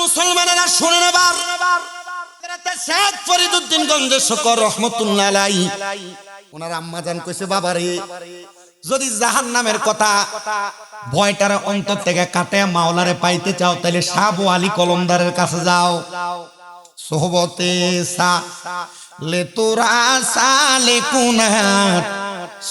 মুসলমানেরা শুনে নেবার শেখ ফরিদউদ্দিন গঞ্জের শকর রহমতুল্লাহ আলাইহি ওনার আম্মা জান কইছে বাবারে যদি জাহান্নামের কথা ভয়টার অন্তর থেকে কাটে মাওলারে পাইতে চাও তাহলে শাহ আলী কলমদারের কাছে যাও সোহবতে সা লে তোরা সালে কুনাত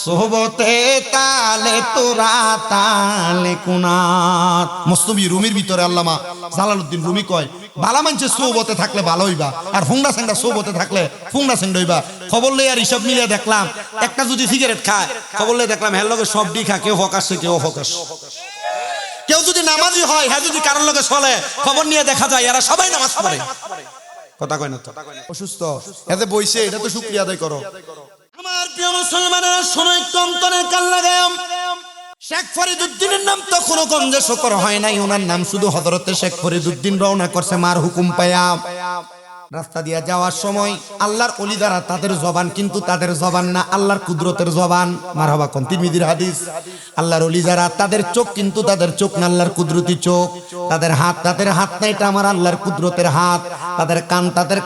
সোহবতে তালে তোরা তালে কুনাত মুস্তফি রুমির ভিতরে আল্লামা জালালউদ্দিন রুমি কয় ভালো মানছে সোহবতে থাকলে ভালো হইবা আর ফুংনা সেংডা সোহবতে থাকলে ফুংনা সেংডা হইবা খবর লই আর হিসাব মিলিয়ে দেখলাম একটা যদি সিগারেট খায় খবর লই দেখলাম হের লগে সব ডি খা কেউ ফকাসে কেউ ফকাস কেউ যদি নামাজি হয় হ্যাঁ যদি কারোর লগে চলে খবর নিয়ে দেখা যায় এরা সবাই নামাজ পড়ে কথা কয় না তো অসুস্থ এতে বইছে এটা তো শুকরিয়া আদায় করো আমার প্রিয় মুসলমানেরা শোনো একটু অন্তরের কান লাগাম শেখ ফরিদউদ্দিনের নাম তো কোনো গঞ্জে শকর হয় নাই ওনার নাম শুধু হযরতে শেখ ফরিদউদ্দিন রওনা করছে মার হুকুম পায়া রাস্তা দিয়া যাওয়ার সময় আল্লাহর ওলি যারা তাদের জবান কিন্তু তাদের জবান না আল্লাহর কুদরতের জবান মারহাবা কোন তিরমিজির হাদিস আল্লাহর ওলি যারা তাদের চোখ কিন্তু তাদের চোখ না আল্লাহর কুদরতি চোখ তাদের হাত না এটা আমার আল্লাহর কুদরতের হাত তাদের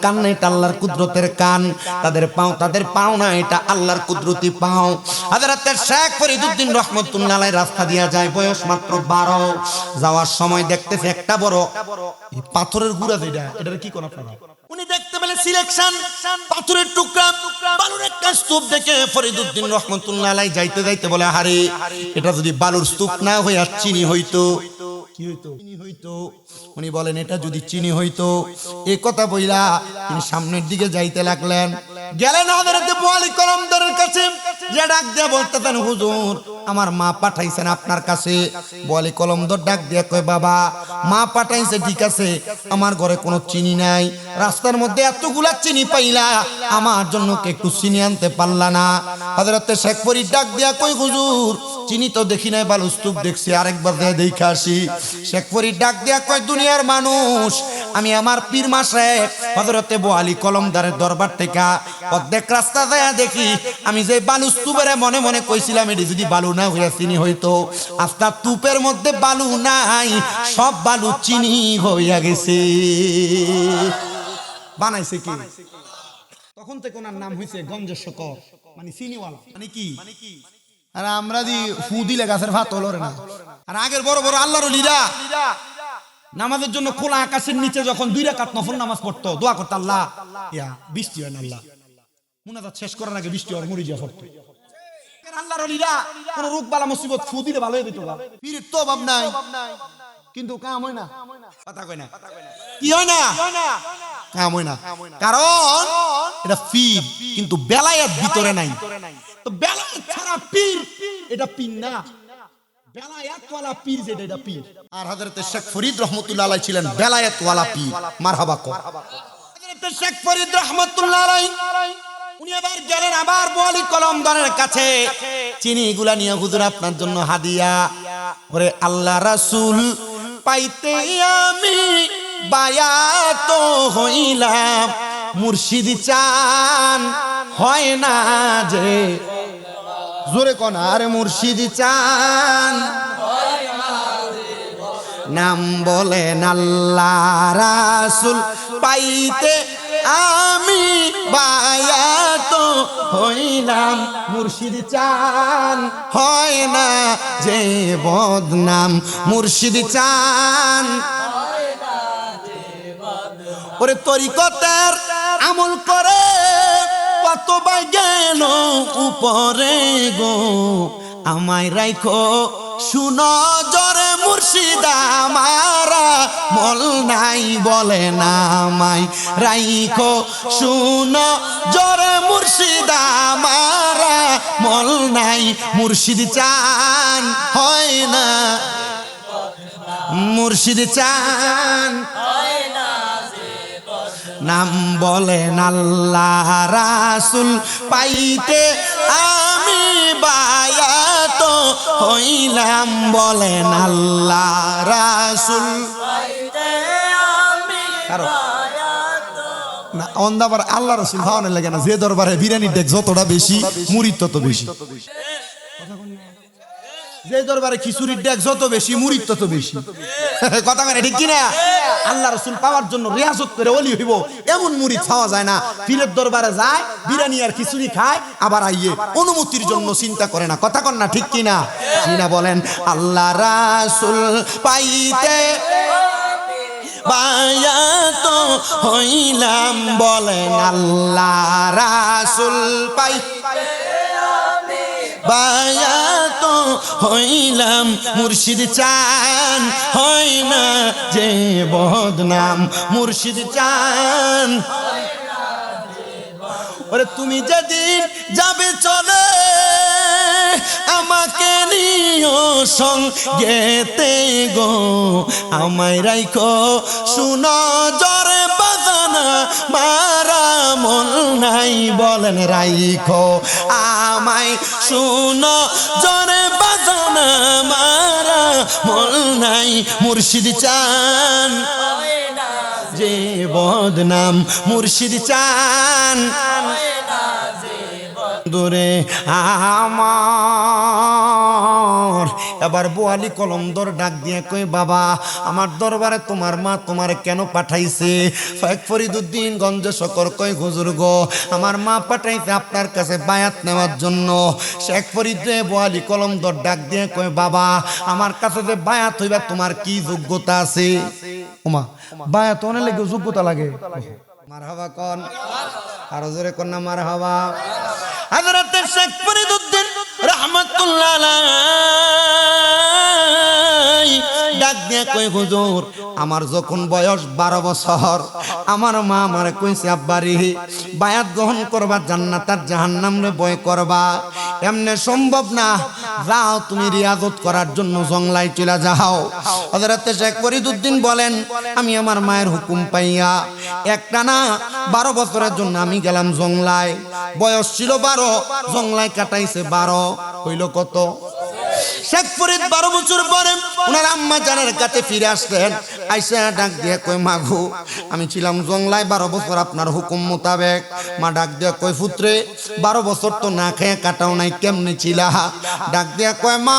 কান না এটা আল্লাহর কুদরতের কান তাদের পাও না এটা আল্লাহর কুদরতি পাও হযরত শেখ ফরিদউদ্দিন রাহমাতুল্লাহ আলাইহি রাস্তা দিয়া যায় বয়স মাত্র 12 যাওয়ার সময় দেখতেছে একটা বড় পাথরের গুড়া যেটা এটার কি কোন আপনারা উনি দেখতে পেলে সিলেকশন পাথরের টুকরা বালুর একটা স্তূপ দেখে ফরিদউদ্দিন রাহমাতুল্লাহ আলাইহি যাইতে বলে আরে এটা যদি বালুর স্তূপ না হইয়া চিনি হইতো কি হইতো চিনি হইতো উনি বলেন এটা যদি চিনি হইতো এই কথা বইলা তিনি সামনের দিকে যাইতে লাগলেন গেলেন হযরত আবু আলী কলমদারের কাছে যে ডাক দিয়ে বলতেন হুজুর আমার মা পাঠাইছেন আপনার কাছে আবু আলী কলমদার ডাক দিয়ে কয় বাবা মা পাঠাইছে ঠিক আছে আমার ঘরে কোনো চিনি নাই রাস্তার মধ্যে এতগুলা চিনি পাইলা আমার জন্য কে একটু চিনি আনতে পারলা না হযরত শেখ ফরিদ ডাক দিয়া কয় হুজুর চিনি তো দেখি নাই বালু স্তূপ দেখছি আরেকবার দেখে আসি শেখ ফরিদ ডাক দিয়া কয় দুনিয়ার মানুষ আমি আমার পীর মা শেখ হযরত আবু আলী কলমদারের দরবার থেকে অর্ধেক রাস্তা যায় দেখি আমি যে বালু স্তূপের মনে মনে কইছিলাম এটি যদি বালু না হইয়া চিনি হইতো আস্তা স্তূপের মধ্যে বালু নাই সব বালু চিনি হইয়া গেছে বানাইছে কি তখন থেকে ওনার নাম হইছে গঞ্জের শকর মানে চিনিওয়ালা মানে কি আর আমরা দি ফু দিলে গাছের ভাত হলো না আর আগের বড় বড় আল্লাহর ওলিরা নামাজের জন্য খোলা আকাশের নিচে যখন 2 রাকাত নফল নামাজ পড়তো দোয়া করতো আল্লাহ ইয়া বৃষ্টি হয় না আল্লাহ মুনাজাত শেষ করার আগে বৃষ্টি হওয়ার মুড়ি যা পড়তো আল্লাহর ওলিরা কোন রোগ বালা মুসিবত ফু দিলে ভালো হয়ে যেত পীরের তো অভাব নাই কিন্তু কাম হয় না কথা কয় না কি হয় না কাম হয় না কারণ এটা পীর কিন্তু বেলায়েত ভিতরে নাই তো বেলায়েত ছাড়া পীর এটা পীর না বেলায়েত ওয়ালা পীর যেটা এটা পীর আর হযরত শেখ ফরিদ রাহমাতুল্লাহ আলাইহি ছিলেন বেলায়েত ওয়ালা পীর মারহাবা কর হযরত শেখ ফরিদ রাহমাতুল্লাহ আলাইহি উনি আবার গেলেন আবার আবু আলী কলমদারের কাছে চিনি এগুলা নিয়ে হুজুর আপনার জন্য হাদিয়া ওরে আল্লাহ রাসূল পাইতে আমি বায়াত হইলাম মুর্শিদ চান হয় না যে জোরে কোন আর মুর্শিদ চান নাম বলেন আল্লাহ রাসূল পাইতে আমি বায়াত হইলাম মুর্শিদ চান হয় না যে বদনাম মুর্শিদ চান ওরে তরিকতের আমল করে কত বাই গেল উপরে গো আমায় রাইখো শুনো জরে মুর্শিদ আমারা মল নাই বলে না আমায় রাইখো শুনো জরে মুর্শিদ আমারা মল নাই মুর্শিদ চান হয় না মুর্শিদ চান নাম বলেন আল্লাহ রাসূল পাইতে আমি বায়াত হইলাম বলেন আল্লাহ রাসূল পাইতে আমি বায়াত না অন্দাবার আল্লাহ রাসূল ভাওনের লাগে না যে দরবারে বিরিয়ানি দেখ যতটা বেশি মুরিদ তত বেশি যে দরবারে খিচুড়ির ডেক যত বেশি মুরিদ তত বেশি। কথা মানে ঠিক কিনা? আল্লাহ রাসূল পাওয়ার জন্য রিয়াজত করে ওলি হইব এমন মুরিদ পাওয়া যায় না। পীরের দরবারে যায় বিরিয়ানি আর খিচুড়ি খায় আবার আইয়ে অনুমতির জন্য চিন্তা করে না। কথা কন না ঠিক কিনা? কিনা বলেন? আল্লাহ রাসূল পাইতে বায়াত হইলাম, বলেন আল্লাহ রাসূল পাইতে বায়াত হইলাম, মুর্শিদ চান হয় না যে বদনাম, মুর্শিদ চান। ওরে তুমি যেদিন যাবে চলে আমাকে নিও সঙ্গেতে গো, আমায় রাইখো শুনো জরে বাজানা মারা মন নাই, বলেন রাইখো আমায় শুনো জরে বাজানা মারা মন নাই, মুর্শিদ চান যে বদনাম, মুর্শিদ চান দূরে আমার। এবার বোয়ালি কলমদর ডাক দিয়ে কই বাবা আমার দরবারে তোমার মা তোমার কেন পাঠাইছে? শেখ ফরিদুদ্দিন গঞ্জ শকর কই হুজুর গো আমার মা পাঠাইছে আপনার কাছে বায়াত নেওয়ার জন্য। শেখ ফরিদ বোয়ালি কলমদর ডাক দিয়ে কই বাবা আমার কাছে যে বায়াত হইবা তোমার কি যোগ্যতা আছে? ওমা বায়াত অনেক লাগে যোগ্যতা লাগে। মারহাবা কোন আর জোরে কোন না মারহাবা। হযরত শেখ ফরিদুদ্দিন রাহমাতুল্লাহ আলাইহি ডাক দিয়ে কই হুজুর আমার যখন বয়স 12 বছর আমার মা আমারে কইছে আব্বারে বায়াত গ্রহণ করবা জান্নাত আর জাহান্নাম রে ভয় করবা, এমনে সম্ভব না, যাও তুমি রিয়াজত করার জন্য জংলায় চলে যাও। হযরত শেখ ফরিদুদ্দিন বলেন আমি আমার মায়ের হুকুম পাইয়া একটানা 12 বছরের জন্য আমি গেলাম জংলায়। বয়স ছিল 12, জংলায় কাটাইছে 12, হইল কত? শেখ ফরিদ 12 বছর পরে ওনার আম্মা জানের কাছে ফিরে আসলেন। আইসা ডাক দিয়ে কই মাগো আমি ছিলাম জংলায় 12 বছর আপনার হুকুম মোতাবেক। মা ডাক দিয়ে কই পুত্রে 12 বছর তো না খেয়ে কাটাও নাই, কেমনে ছিলা? ডাক দিয়ে কয় মা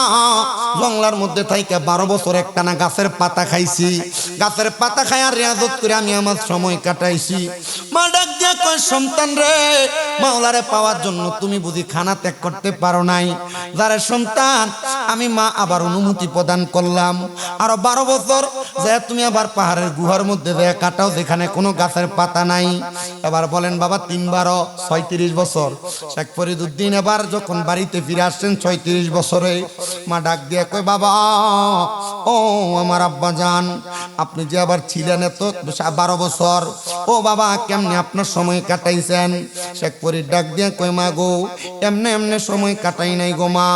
জংলার মধ্যে থাইকা 12 বছর একটানা গাছের পাতা খাইছি, গাছের পাতা খাই আর রিয়াজত করে আমি আমার সময় কাটাইছি। মা ডাক দিয়ে কয় সন্তান রে মাওলারে পাওয়ার জন্য তুমি বুঝি খানা ত্যাগ করতে পারো নাই? যারা সন্তান আমি মা আবার অনুমতি প্রদান করলাম আরো 12 বছর যে তুমি আবার পাহাড়ের গুহার মধ্যে যায় কাটাও যেখানে কোনো গাছের পাতা নাই। এবার বলেন বাবা 3 12 36 বছর। শেখ ফরিদুদ্দিন এবার যখন বাড়িতে ফিরে আসছেন 36 বছরে, মা ডাক দিয়ে কয় বাবা ও আমার আব্বা জান আপনি যে আবার ছিলেন এত 12 বছর, ও বাবা কেমনে আপনার সময় কাটাইছেন? শেখ ফরিদ ডাক দিয়ে কয় মা গো এমনে এমনে সময় কাটাই নাই গো মা,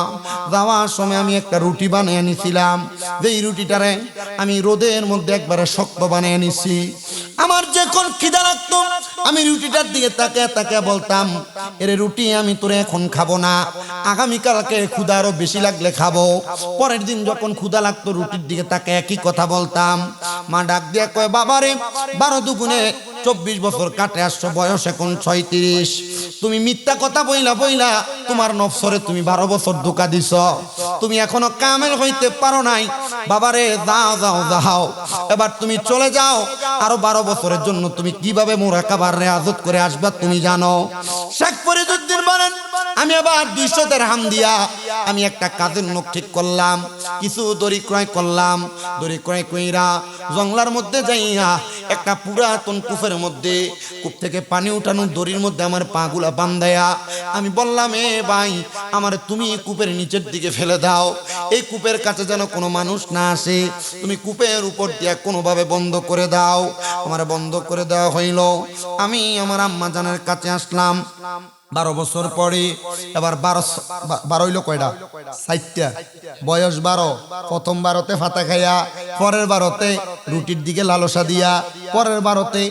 যাওয়ার সময় আমি একটা রুটি বানিয়ে নিছিলাম, যেই রুটিটারে আমি রোদের মধ্যে একবারে শক্ত বানিয়ে নিছি। আমার যখন খিদা লাগতো আমি রুটিটার দিকে তাকিয়ে তাকিয়ে বলতাম এর রুটি আমি তোরে এখন খাবো না, আগামীকালকে ক্ষুধা আরো বেশি লাগলে খাবো। পরের দিন যখন ক্ষুধা লাগতো রুটির দিকে তাকিয়ে একই কথা বলতাম। মা ডাক দিয়ে কয় বাবারে 12 দুগুণে 24 বছর কাটে আসছো, বয়স এখন 36, তুমি মিথ্যা কথা বইলা বইলা তোমার নফসরে তুমি 12 বছর ধোঁকা দিছ, তুমি এখনো কামেল হইতে পারো নাই। বাবারে যাও যাও যাও এবার তুমি চলে যাও, আরো 12 বছরের জন্য তুমি কিভাবে মুরাকাবার রিয়াজত করে আসবা তুমি জানো। শেখ ফরিদুদ্দিন বলেন আমি আবার 200 দিরহাম দিয়া আমি একটা কাজের লোক ঠিক করলাম, কিছু দড়ি ক্রয় করলাম, দড়ি ক্রয় কইরা জঙ্গলার মধ্যে যাইয়া একটা পুরাতন কূপের মধ্যে কূপ থেকে পানি উঠানো দড়ির মধ্যে আমার পাগুলা বান্ধায়া আমি বললাম এ ভাই আমার তুমি কূপের নিচের দিকে ফেলে দাও, এই কূপের কাছে যেন কোনো মানুষ না আসে, তুমি কূপের উপর দিয়া কোনোভাবে বন্ধ করে দাও। আমার বন্ধ করে দেওয়া হইল। আমি আমার আম্মা জানের কাছে আসলাম 12 বছর পরে। এবার 12 হইল কয়টা? 4টা। বয়স 12, প্রথম 12তে ফাতা খাইয়া, পরের 12তে রুটির দিকে লালসা দিয়া, পরের 12তে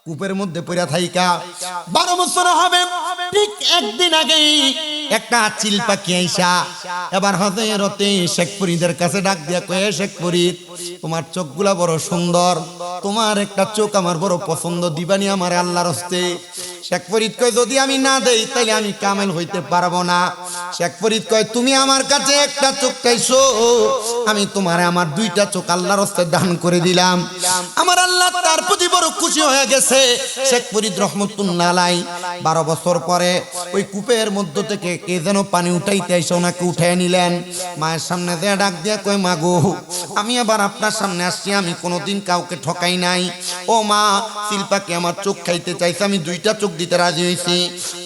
কূপের মধ্যে পড়া থাইকা 12 বছর হবে। ঠিক একদিন আগেই একটা চিল পাখি আইসা এবার হযরতে শেখ ফরিদের কাছে ডাক দিয়া কয় শেখ ফরিদ তোমার চোখগুলা বড় সুন্দর, তোমার একটা চোখ আমার বড় পছন্দ, দিবানি আমার আল্লাহর হস্তে। শেখ ফরিদ কয় যদি আমি না দেই তাহলে আমি কামেল হইতে পারবো না। শেখ ফরিদ কয় তুমি আমার কাছে একটা চোখ চাইছো, আমি তোমারে আমার দুইটা চোখ আল্লাহর হস্তে দান করে দিলাম। আমার আল্লাহ তার প্রতি বড় খুশি হয়ে গেছে। শেখ ফরিদ রহমতুল্লাহ আলাইহি 12 বছর পরে ওই কূপের মধ্য থেকে কে যেন পানি উঠাইতে এসে ওনাকে উঠায় নিলেন। মায়ের সামনে দিয়ে ডাক দিয়ে কয় মা গো, আমি আবার আপনার সামনে আসছি, আমি কোনোদিন কাউকে ঠকাই নাই। ও মা, শিল্পাকে আমার চোখ খাইতে চাইছে, আমি দুইটা চোখ দিতে রাজি হয়েছি।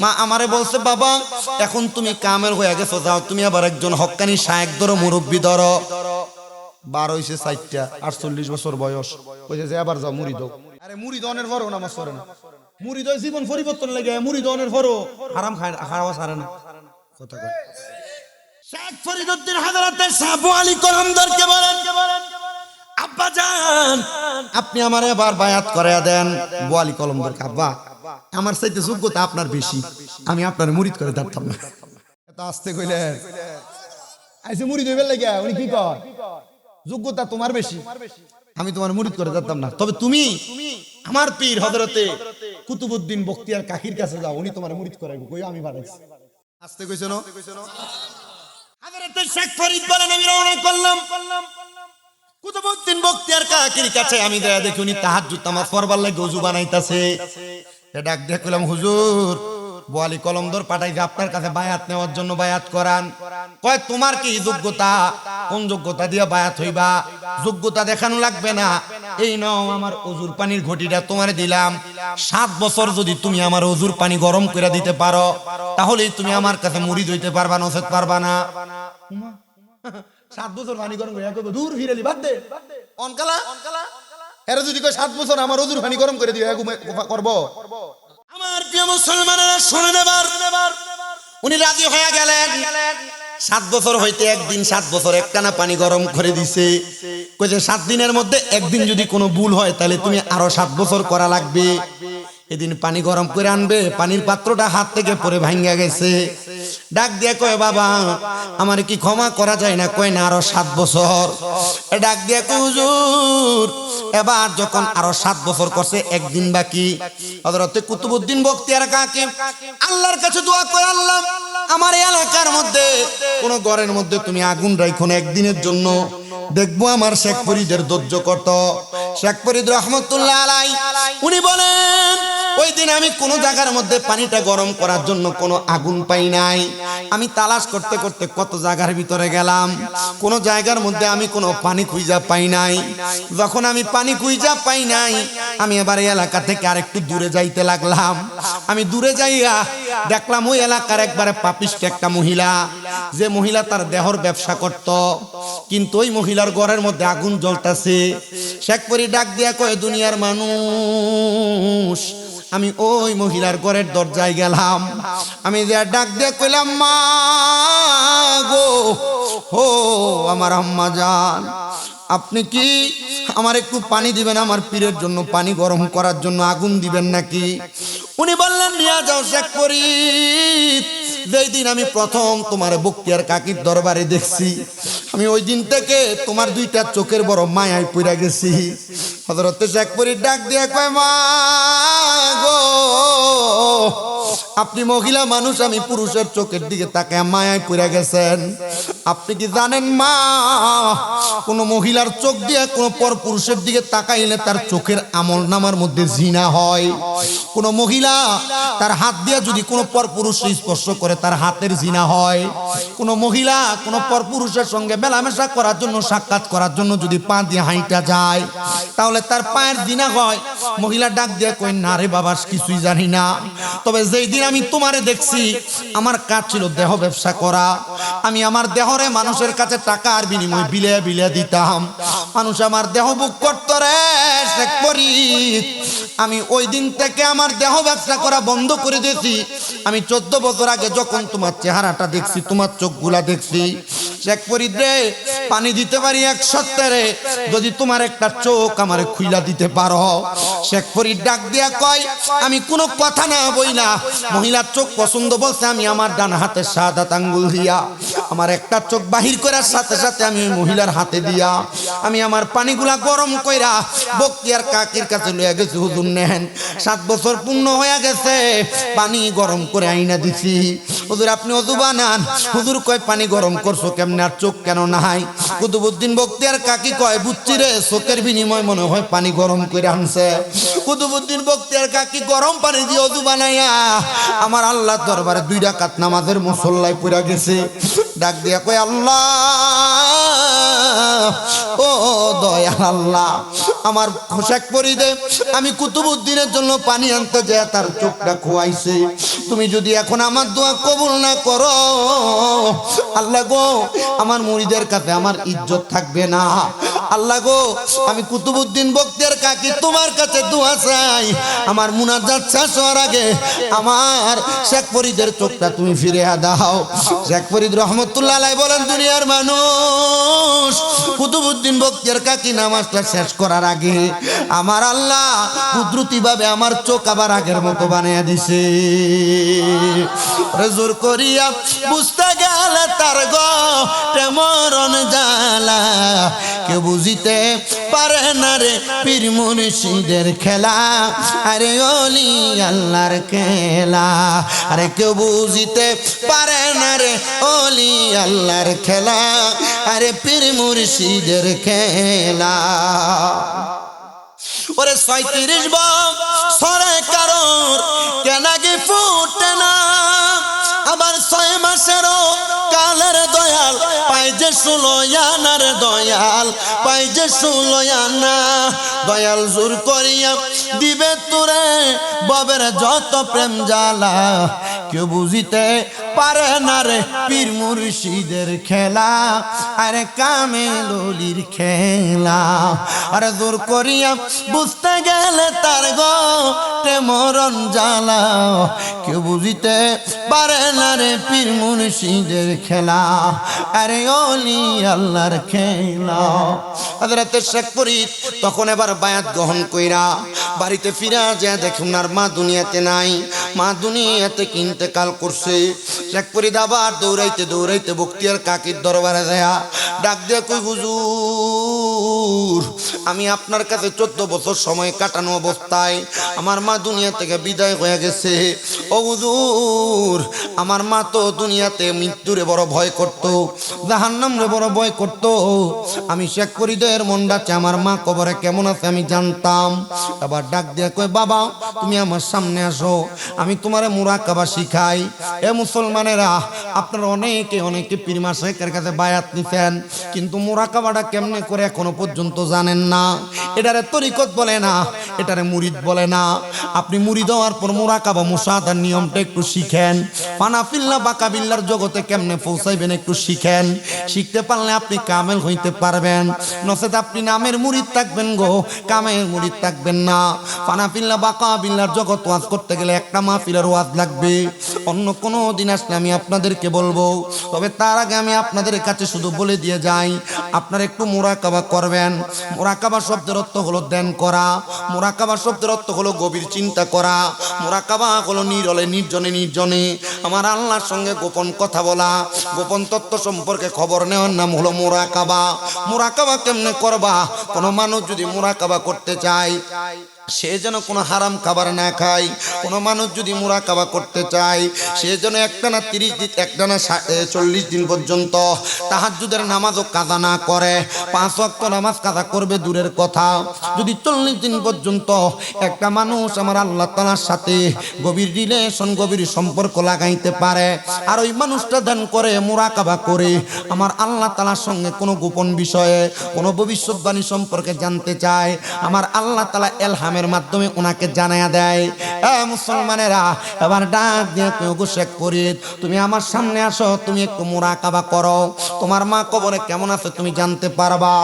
মা আমারে বলছে বাবা এখন তুমি কামেল হয়ে গেছো, যাও তুমি আবার একজন হক্কানি শায়েখ ধরো, মুরব্বী ধরো। 12 হইছে 4টা, 48 বছর বয়স, কইছে যে আবার যাও মুরিদ। আরে মুরিদ অনের পরও নামাজ পড়ে না, মুরিদ জীবন পরিবর্তন লাগে, মুরিদ অনের পরও হারাম খায়, খাওয়া ছাড়ে না। কথা কয় শেখ ফরিদউদ্দিন হাজরাতে সাবু আলী কলমদারকে বলেন আব্বা জান আপনি আমারে এবার বায়াত করায়া দেন। বু আলী কলমদার আব্বা আমার চাইতে যোগ্যতা আপনার বেশি, আমি আপনার মুরিদ করে দাঁড়াতাম না। এত আস্তে কইলেন, আইসে মুরিদ হইবে লাগা, উনি কি কয় যোগ্যতা তোমার বেশি, আমি তোমার মুরিদ করে দাঁড়াতাম না। তবে তুমি আমার পীর হযরতে কুতুবউদ্দিন বখতিয়ার কাকির কাছে যাও, উনি তোমার মুরিদ করাইবো। কই আমি বাড়াইছি, আস্তে কইছো না। হযরতে শেখ ফরিদ বলেন আমি রওনা করলাম কুতুবউদ্দিন বখতিয়ার কাকির কাছে। আমি দেয়া দেখি উনি তাহাজ্জুদ নামাজ পড়বার লাগি ওযু বানাইতাছে। ডাক দিয়ে কইলাম হুজুর বু আলী কলমদার পাঠাইছে আপনার কাছে বায়াত নেওয়ার জন্য, বায়াত করান। কয় তোমার কি যোগ্যতা, কোন যোগ্যতা দিয়ে বায়াত হইবা? যোগ্যতা দেখানো লাগবে না, এই নাও আমার ওজুর পানির ঘটিটা তোমারে দিলাম। 7 বছর যদি তুমি আমার ওজুর পানি গরম করে দিতে পারো তাহলেই তুমি আমার কাছে মুরিদ হইতে পারবা, নসেত পারবা না। 7 বছর পানি গরম করে কইবো দূর ফিরালি বাদ দে অনকালা। এরা যদি কয় 7 বছর আমার ওজুর পানি গরম করে দিও করব। আমার প্রিয় মুসলমানেরা শুনে নেবার, উনি রাজি হয়ে গেলেন। 7 বছর হইতে একদিন 7 বছর একটানা পানি গরম করে দিছে। কইছে 7 দিনের মধ্যে একদিন যদি কোনো ভুল হয় তাহলে তুমি আরো 7 বছর করা লাগবে। এদিন পানি গরম করে আনবে, পানির পাত্রটা হাত থেকে পড়ে ভাঙ্গা গেছে। ডাক দিয়ে কয় বাবা আমার কি ক্ষমা করা যায় না? কয় না, আরো 7 বছর। ডাক দিয়ে কয় হুজুর এবার যখন আরো 7 বছর করছে একদিন বাকি। হযরতে কুতুবউদ্দিন বখতিয়ার কাকি আল্লাহর কাছে দোয়া করে আল্লাহ আমার এলাকার মধ্যে কোন ঘরের মধ্যে তুমি আগুন রাখো না একদিনের জন্য, দেখবো আমার শেখ ফরিদের ধৈর্য কত। শেখ ফরিদ রহমতুল্লাহ আলাইহি উনি বলেন ওই দিন আমি কোন জায়গার মধ্যে পানিটা গরম করার জন্য কোনো আগুন পাই নাই। আমি তালাশ করতে করতে কত জায়গার ভিতরে গেলাম, কোন জায়গার মধ্যে আমি কোনো পানি খুঁজা পাই নাই। যখন আমি পানি খুঁজা পাই নাই আমি এবার এলাকা থেকে আরেকটু দূরে যাইতে লাগলাম। আমি দূরে যাইয়া দেখলাম ওই এলাকার একবারে পাপিষ্ঠ একটা মহিলা, যে মহিলা তার দেহর ব্যবসা করত, কিন্তু ওই মহিলার ঘরের মধ্যে আগুন জ্বলতাছে। শেখ ফরিদ ডাক দিয়া কয় দুনিয়ার মানুষ, আমি ওই মহিলার ঘরের দরজায় গেলাম। আমি যে ডাক দিয়ে কইলাম মা গো, ও আমার আম্মা জান, আপনি কি আমার একটু পানি দিবেন? আমার পীরের জন্য পানি গরম করার জন্য আগুন দিবেন নাকি? উনি বললেন নিয়ে যাও শেখ ফরিদ। যেই দিন আমি প্রথম তোমার বখতিয়ার কাকির দরবারে দেখছি, আমি ওই দিন থেকে তোমার দুইটা চোখের বড় মায়ায় পড়ে গেছি। হযরতে শেখ ফরিদ ডাক দিয়ে কয় মা গো, আপনি মহিলা মানুষ, আমি পুরুষের চোখের দিকে তাকায় মায়ায় পড়ে গেছেন। আপনি কি জানেন মা, কোন মহিলার চোখ দিয়ে কোন পর পুরুষের দিকে তাকাইলে তার চোখের আমল নামার মধ্যে জিনা হয়। কোন মহিলা তার হাত দিয়ে যদি কোন পর পুরুষ স্পর্শ করে তার হাতের জিনা হয়। কোন মহিলা কোন পর পুরুষের সঙ্গে মেলামেশা করার জন্য, সাক্ষাৎ করার জন্য যদি পা দিয়ে হাঁটা যায় তাহলে তার পায়ের জিনা হয়। মহিলা ডাক দিয়ে কই না রে বাবা, কিছুই জানি না, তবে যেই দিন আমি তোমারে দেখছি আমার কাজ ছিল দেহ ব্যবসা করা। আমি আমার দেহরে মানুষের কাছে টাকার বিনিময়ে বিলে বিলে দিতাম, মানুষ আমার দেহ বুক করতো রে শেখ ফরিদ। আমি ওই দিন থেকে আমার দেহ ব্যবসা করা বন্ধ করে দিয়েছি। আমি 14 বছর আগে যখন তোমার চেহারাটা দেখছি, তোমার চোখগুলা দেখছি, শেখ ফরিদ রে পানি দিতে পারি 1 সপ্তাহে, যদি তোমার একটা চোখ আমারে খুইলা দিতে পারো শেখ ফরিদ ডাক দিয়া কয় আমি কোনো কথা না বইলা মহিলার চোখ পছন্দ বলছে আমি আমার ডান হাতে শাহাদাত আঙ্গুল দিয়া আমার একটা চোখ বাহির করার সাথে সাথে আমি ওই মহিলার হাতে দিয়া আমি আমার পানিগুলা গরম কইরা বক্তিয়ার কাকির কাছে লইয়া গেছি হুজুর নেন 7 বছর পূর্ণ হয়ে গেছে পানি গরম করে আইনা দিছি হুজুর আপনি ওযু বানান হুজুর কয় পানি গরম করছো কেমনে আর চোখ কেন নাই কুতুবউদ্দিন বক্তিয়ার কাকি কয় বুঝছি রে চোখের বিনিময় মনে হয় পানি গরম করে আনছে কুতুবউদ্দিন বক্তিয়ার কাকি গরম পানি দিয়ে ওযু বানাইয়া আমার আল্লাহর দরবারে 2 রাকাত নামাজের মুসল্লায় পড়া গেছে ডাক দিয়া কয় আল্লাহ ও দয়াল আল্লাহ আমার শেখ ফরিদে আমি কুতুবউদ্দিনের জন্য পানি আনতে যায় তার চোখটা খোয়াইছে তুমি যদি এখন আমার দোয়া কবুল না করো আল্লাহ গো আমার মুরিদের কাছে আমার ইজ্জত থাকবে না আল্লাহ গো আমি কুতুবউদ্দিন বক্তিয়ার কাকি তোমার কাছে দোয়া চাই আমার মুনাজাত শেষ হওয়ার আগে আমার শেখ ফরিদের চোখটা তুমি ফিরে দাও শেখ ফরিদ রহমতুল্লাহ আলাইহি বলেন দুনিয়ার মানুষ কুতুবউদ্দিন বক্তিয়ার কাকি নামাজটা শেষ করার আগে আমার আল্লাহ কুদরতি ভাবে আমার চোখ আবার আগের মতো বানিয়ে দিছে জোর করিয়া বুঝতে গেলে তার গো মরণ জ্বালা কেউ বুঝিতে পারে না রে পীর মুর্শিদের খেলা আরে ওলি আল্লাহর খেলা আরে কেউ বুঝিতে পারে না রে ওলি আল্লাহর খেলা আরে পীর মুর্শিদের খেলা ওরে 37 বছরে কারোর কেনাগি ফুটে না আবার 6 মাসেরও কালের দয়াল পাই যে 16 আনার দয়াল পাই যে 16 আনা দয়াল জোর করিয়া দিবে তোরে ববের যত প্রেম জ্বালা কেউ বুঝিতে পারে না রে পীর মুর্শিদের খেলা আরে কামেল ওলির খেলা আরে জোর করিয়া বুঝতে গেলে তার গো মরণ জ্বালা কেউ বুঝিতে পারে না রে পীর মুর্শিদের খেলা আরে ওলি আল্লাহর খেলা হযরত শেখ ফরিদ তখন এবার বায়াত গ্রহণ কইরা বাড়িতে ফিরা যায় দেখুন আর মা দুনিয়াতে নাই মা দুনিয়াতে ইন্তেকাল করছে শেখ ফরিদ আবার দৌড়াইতে দৌড়াইতে বক্তিয়ার কাকির দরবারে যায় ডাক দিয়ে কই হুজুর আমি আপনার কাছে 14 বছর সময় কাটানো অবস্থায় আমার মা দুনিয়া থেকে বিদায় হয়ে গেছে ও হুজুর আমার মা তো দুনিয়াতে মৃত্যুরে বড় ভয় করত জাহান্নামরে বড় ভয় করত আমি শেখ ফরিদের মন ডাকে আমার মা কবরে কেমন আছে আমি জানতাম আবার ডাক দিয়ে কয় বাবা তুমি আমার সামনে আসো আমি তোমারে মুরাকাবা শিখাই এ মুসলমানেরা আপনারা অনেকে পীর মাশায়েখের কাছে বায়াত নিছেন কিন্তু মুরাকাবাটা কেমনে করে এখনো পর্যন্ত জানেন না এটারে তরিকত বলে না এটারে মুরিদ বলে না আপনি মুরিদ হওয়ার পর মুরাকাবা মুশাহাদার নিয়মটা একটু শিখেন ফানাফিল্লাহ বাকাবিল্লার জগতে কেমনে পৌঁছাইবেন একটু শিখেন শিখতে পারলে আপনি কামেল হইতে পারবেন নচেত আপনি নামের মুরিদ থাকবেন গো কামের মুরিদ থাকবেন না ফানাফিল্লাহ বাকাবিল্লার জগৎ ওয়াজ করতে গেলে একটা মাহফিলের ওয়াজ লাগবে অন্য কোনো দিন আসলে আমি আপনাদেরকে বলবো তবে তার আগে আমি আপনাদের কাছে শুধু বলে দিয়ে যাই আপনারা একটু মুরাকাবা করবেন মুরাকাবা শব্দের অর্থ হলো ধ্যান করা মুরাকাবা শব্দের অর্থ হলো গভীর চিন্তা করা মুরাকাবা হলো নিরলে নির্জনে আমার আল্লাহর সঙ্গে গোপন কথা বলা গোপন তত্ত্ব সম্পর্কে খবর নেওয়ার নাম হলো মুরাকাবা মুরাকাবা কেমনে করবা কোনো মানুষ যদি মুরাকাবা করতে চায় সে যেন কোনো হারাম খাবার না খায় কোনো মানুষ যদি মুরাকাবা করতে চায় সে যেন একটানা 30 দিন একটানা 40 দিন পর্যন্ত তাহাজ্জুদের নামাজও কাজা না করে 5 ওয়াক্ত নামাজ কাজা করবে দূরের কথা যদি 40 দিন পর্যন্ত একটা মানুষ আমার আল্লাহ তাআলার সাথে গভীর রিলেশন গভীর সম্পর্ক লাগাইতে পারে আর ওই মানুষটা ধ্যান করে মুরাকাবা করে আমার আল্লাহ তাআলার সঙ্গে কোনো গোপন বিষয়ে কোনো ভবিষ্যৎবাণী সম্পর্কে জানতে চায় আমার আল্লাহ তাআলা এলহামের মাধ্যমে ওনাকে জানায়া দেয় এ মুসলমানেরা এবার ডাক দিয়ে কই শেখ ফরিদ তুমি আমার সামনে আসো তুমি একটু মুরাকাবা করো তোমার মা কবরে কেমন আছে তুমি জানতে পারবা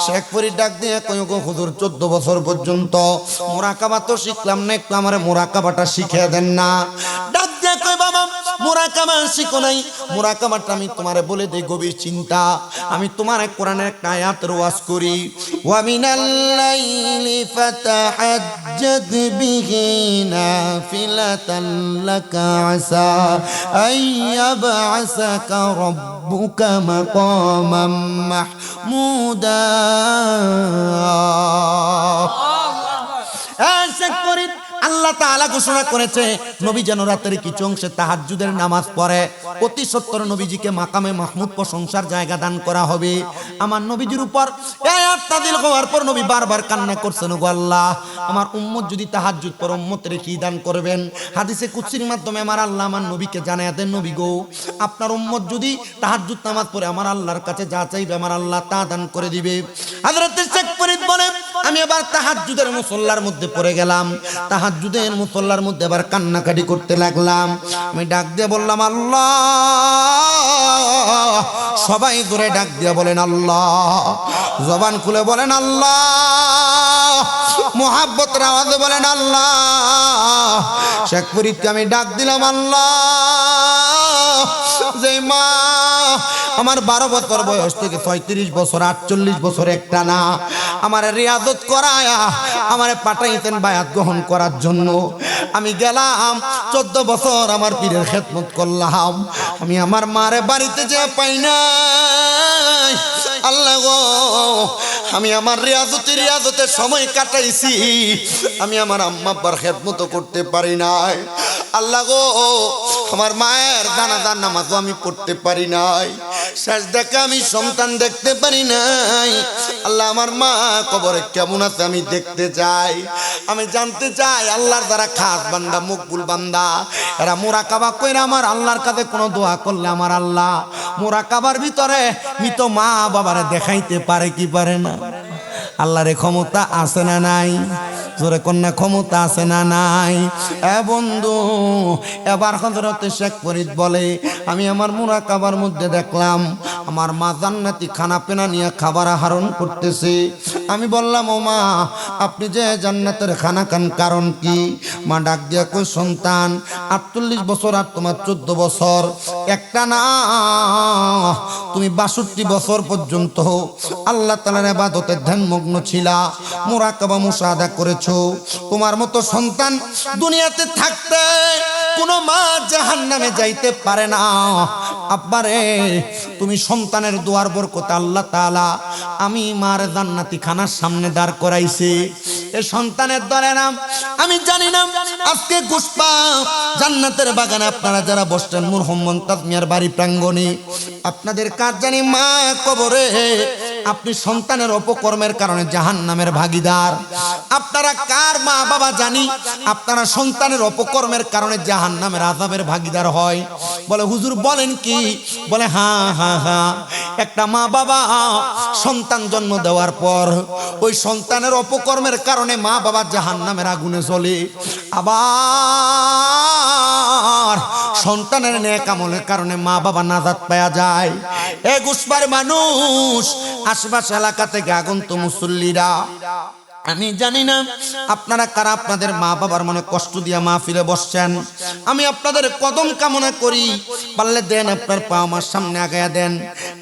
শেখ ফরিদ ডাক দিয়ে কই হুজুর 14 বছর পর্যন্ত মুরাকাবা তো শিখলাম না একটু আমারে মুরাকাবাটা শিখিয়ে দেন না ডাক দিয়ে কই বাবা মুরাকাবা শিখো নাই, মুরাকাবাটা আমি তোমারে বলে দেই, গভীর চিন্তা। আমি তোমার কোরআনের একটা আয়াতের ওয়াজ করি, ওয়া মিনাল লাইলি ফাতাহাজ্জাদ বিহি নাফিলাতান লাকা আসা আইয়াবআসাকা রাব্বুকা মাকামান মাহমুদা। আল্লাহ তাআলা ঘোষণা করেছে নবী যেন রাতের কিছু অংশে তাহাজ্জুদের নামাজ পড়ে, অতি সত্তর নবীজিকে মাকামে মাহমুদ প্রশংসার জায়গা দান করা হবে। আমার নবীজির উপর এই আয়াত নাযিল হওয়ার পর নবী বারবার কান্না করছেন, ওগো আল্লাহ, আমার উম্মত যদি তাহাজ্জুদ পড়ে উম্মতের কি দান করবেন? হাদিসে কুদসির মাধ্যমে আমার আল্লাহ আমার নবীকে জানায় দেন, নবী গো, আপনার উম্মত যদি তাহাজ্জুদ নামাজ পড়ে আমার আল্লাহর কাছে যা চাইবে আমার আল্লাহ তা দান করে দিবে। হযরত শেখ ফরিদ বলে, আমি এবার তাহাজ্জুদের মুসল্লার মধ্যে পড়ে গেলাম, তাহাজ্জুদের মুসল্লার মধ্যে আবার কান্নাকাটি করতে লাগলাম। আমি ডাক দিয়ে বললাম আল্লাহ, সবাই জোরে ডাক দিয়ে বলেন আল্লাহ, জবান খুলে বলেন আল্লাহ, মুহাব্বতের আওয়াজে বলেন আল্লাহ। শেখ ফরিদকে আমি ডাক দিলাম আল্লাহ, যে মা আমার 12 বছর বয়স থেকে 35 বছর 48 বছর একটা না আমার রিয়াজত করায়া আমারে পাঠাইতেন বায়াত গ্রহণ করার জন্য। আমি গেলাম 14 বছর আমার পীরের খেদমত করলাম। আমি আমার মারে বাড়িতে যে পাই নাই আল্লাহ গো, আমি আমার রিয়াজতের সময় কাটাইছি, আমি আমার আম্মা আব্বার খেদমত করতে পারি নাই আল্লাহ গো। আমার মায়ের জানাজার নামাজও আমি পড়তে পারি নাই, শেষ দেখা আমি সন্তান দেখতে পারি নাই আল্লাহ। আমার মা কবরে কেমন আছে আমি দেখতে চাই, আমি জানতে চাই। আল্লাহর দ্বারা খাস বান্দা, মকবুল বান্দা, এরা মুরাকাবা কইরা আমার আল্লাহর কাছে কোনো দোয়া করলে আমার আল্লাহ মুরাকাবার ভিতরে মৃত মা বাবারে দেখাইতে পারে কি পারে না? আল্লাহর ক্ষমতা আছে না নাই? জোরে কন্যা ক্ষমতা আছে না নাই? এ বন্ধু, এবার হযরত শেখ ফরিদ বলে, আমি আমার মুরাকাবার মধ্যে দেখলাম আমার মা জান্নাতি খানা পেনা নিয়ে খাবার আহরণ করতেছে। আমি বললাম, ও মা, আপনি যে জান্নাতের খানা খান কারণ কি? মা ডাক দিয়া কই, সন্তান 48 বছর আর তোমার 14 বছর একটা না, তুমি 62 বছর পর্যন্ত আল্লাহ তাআলার ইবাদতে ধ্যানমগ্ন ছিলা, মুরাকাবা মুশাহাদা করেছো। তোমার মতো সন্তান দুনিয়াতে থাকতে কোনো মা জাহান্নামে যাইতে পারে না। আব্বারে, তুমি সন্তানের দোয়ার বরকতে আল্লাহ তাআলা আমি মার জান্নাতি খানার সামনে দাঁড় করাইছে। এই সন্তানের দরে নাম আমি জানি না। আজকে গুসপা জান্নাতের বাগানে আপনারা যারা বসছেন মরহুম মুনতাজ মিয়ার বাড়ি প্রাঙ্গণে, আপনাদের কার জানি মা কবরে আপনি সন্তানের অপকর্মের কারণে জাহান্নামের ভাগীদার। আপনারা কার মা বাবা জানি আপনারা সন্তানের অপকর্মের কারণে জাহান্নামের আযাবের ভাগীদার হয়? বলে হুজুর বলেন কি? বলে হ্যাঁ হ্যাঁ হ্যাঁ, একটা মা বাবা সন্তান জন্ম দেওয়ার পর ওই সন্তানের অপকর্মের কারণে মা বাবা জাহান্নামের আগুনে জ্বলে, আবার সন্তানের নেক আমলের কারণে মা বাবা নাজাত পাওয়া যায়। এ গুসবার মানুষ, আশপাশ এলাকা থেকে আগন্ত মুসল্লিরা, আমি জানি না আপনারা কারা আপনাদের মা বাবার মনে কষ্ট দিয়া মাহফিলে বসছেন। আমি আপনাদের কদম কামনা করি, পারলে দেন আপনার পা আমার সামনে আগায়া দেন,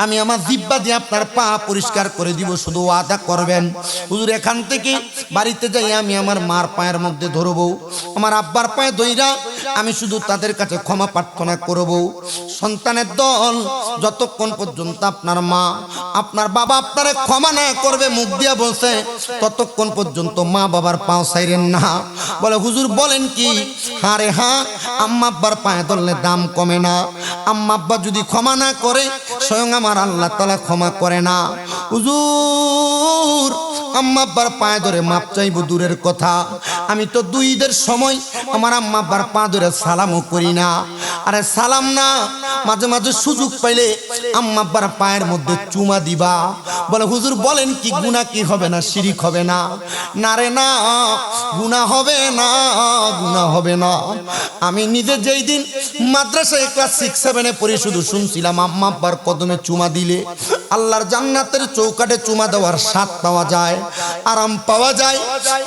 আমি আমার জিহ্বা দিয়ে আপনার পা পরিষ্কার করে দিব। শুধু ওয়াদা করবেন, হুজুর এখান থেকে বাড়িতে যাই আমি আমার মার পায়ের মধ্যে ধরবো, আমার আব্বার পায়ে ধইরা আমি শুধু তাদের কাছে ক্ষমা প্রার্থনা করব। সন্তানের দল যতক্ষণ পর্যন্ত আপনার মা আপনার বাবা আপনারে ক্ষমা না করবে, মুখ দিয়া বলছে, ততক্ষণ পর্যন্ত মা বাবার পাও ছাইরেন না। বলে হুজুর বলেন কি? হ্যাঁ রে হ্যাঁ, আম্মা আব্বার পায়ে ধরলে দাম কমে না। আম্মা আব্বা যদি ক্ষমা না করে স্বয়ং আমার আল্লাহ তাআলা ক্ষমা করে না। হুজুর আম্মা আব্বার পায়ে ধরে মাপ চাইবো দূরের কথা, আমি তো দুই ঈদের সময় আমার আম্মা আব্বার পা ধরে সালামও করি না। আরে সালাম না, মাঝে মাঝে সুযোগ পাইলে আম্মা আব্বার পায়ের মধ্যে চুমা দিবা। বলে হুজুর বলেন কি গুনাহ কি হবে না, শিরিক হবে না? না রে না, গুনাহ হবে না, গুনাহ হবে না। আমি নিজে যেই দিন মাদ্রাসায় ক্লাস 6-7 পড়ি শুধু শুনছিলাম আম্মা আব্বার কদমে চুমা দিলে আল্লাহর জান্নাতের চৌকাঠে চুমা দেওয়ার স্বাদ পাওয়া যায়, আরাম পাওয়া যায়।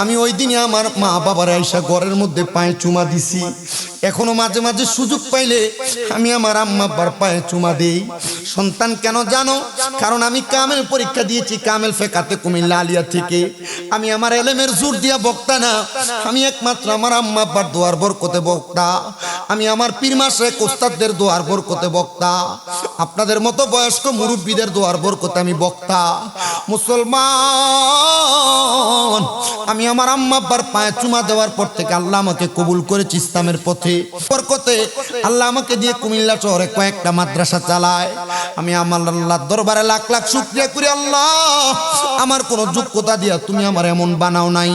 আমি ওই দিনে আমার মা বাবার আয়েশা ঘরের মধ্যে পায়ে চুমা দিছি। এখনো মাঝে মাঝে সুযোগ পাইলে আমি আমার আম্মা আব্বার পায়ে চুমা দেই। সন্তান কেন জানো? কারণ আমি কামেল পরীক্ষা দিয়েছি, কামেল ফেকাতে কুমিল্লা আলিয়া থেকে। আমি আমার এলেমের জোর দিয়া বক্তা না, আমি একমাত্র আমার আম্মা আব্বার দোয়ার বরকতে বক্তা। আমি আমার পীর মাশায়েখ ওস্তাদদের দোয়ার বরকতে বক্তা। আপনাদের মতো বয়স্ক মুরব্বীদের দোয়ার বরকতে আমি বক্তা। মুসলমান, আমি আমার আম্মা আব্বার পায়ে চুমা দেওয়ার পর থেকে আল্লাহ আমাকে কবুল করেছে ইসলামের পথে বরকতে। আল্লাহ আমাকে দিয়ে কুমিল্লা শহরে কয়েকটা মাদ্রাসা চালায়। আমি আমার আল্লাহর দরবারে লাখ লাখ শুকরিয়া করি। আল্লাহ, আমার কোনো যোগ্যতা দিয়া তুমি আমার এমন বানাও নাই,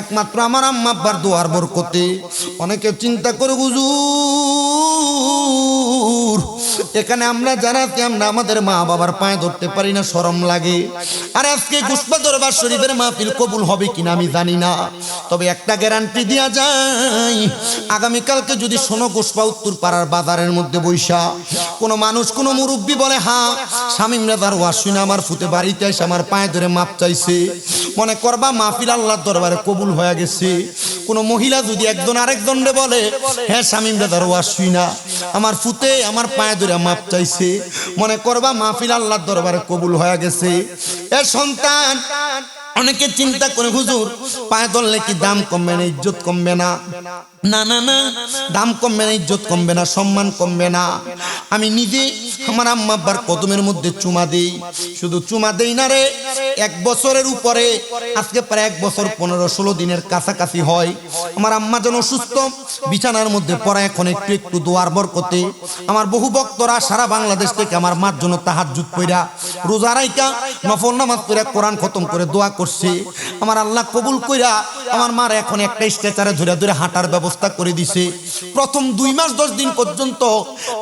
একমাত্র আমার আম্মা আব্বার দোয়ার বরকতে। অনেকে চিন্তা করে হুজুর এখানে আমরা যারা আমরা আমাদের মা বাবার পায়ে ধরতে পারি না, শরম লাগে। আর আজকে গুসপা দরবার শরীফের মাহফিল কবুল হবে কিনা আমি জানি না, তবে একটা গ্যারান্টি দেয়া যায়, আগামীকালকে যদি শোনো গুসপা উত্তর পাড়ার বাজারের মধ্যে বৈশা কোনো মানুষ কোনো মুরব্বী বলে হ্যাঁ শামীম রাজার ওয়াজ শুনে আমার ফুতে বাড়িতে এসে আমার পায়ে ধরে মাপ চাইছে, মনে করবা মাহফিল আল্লাহর দরবারে কবুল হয়ে গেছে। কোনো মহিলা যদি একজন আরেকজনরে বলে হ্যাঁ শামীম রাজার ওয়াজ শুনা আমার ফুতে আমার পায়ে ধরে মাপ চাইছে, মনে করবা মাহফিল আল্লাহর দরবারে কবুল হয়ে গেছে। এ সন্তান, অনেকে চিন্তা করে হুজুর পায়ে ধরলে কি দাম কমবে না, ইজ্জত কমবে না? না না না, দাম কমবে না, ইজ্জত কমবে না, সম্মান কমবে না। আমি নিজে আমার আম্মা আব্বার কদমের মধ্যে চুমা দেই। শুধু চুমা দেই না রে, 1 বছরের উপরে, আজকে প্রায় 1 বছর 15-16 দিনের কাছাকাছি হয়। আমার আম্মা যেন অসুস্থ, বিছানার মধ্যে পড়া, এখন একটু একটু দোয়ার বরকতে আমার বহু ভক্তরা সারা বাংলাদেশ থেকে আমার মার জন্য তাহাজ্জুদ পড়া, রোজা রাইখা, নফল নামাজ পড়া, কোরআন খতম করে দোয়া করছে। আমার আল্লাহ কবুল কইরা আমার মার এখন একটা স্ট্রেচারে ধরে ধরে হাঁটার ব্যবস্থা করে দিছে। প্রথম 2 মাস 10 দিন পর্যন্ত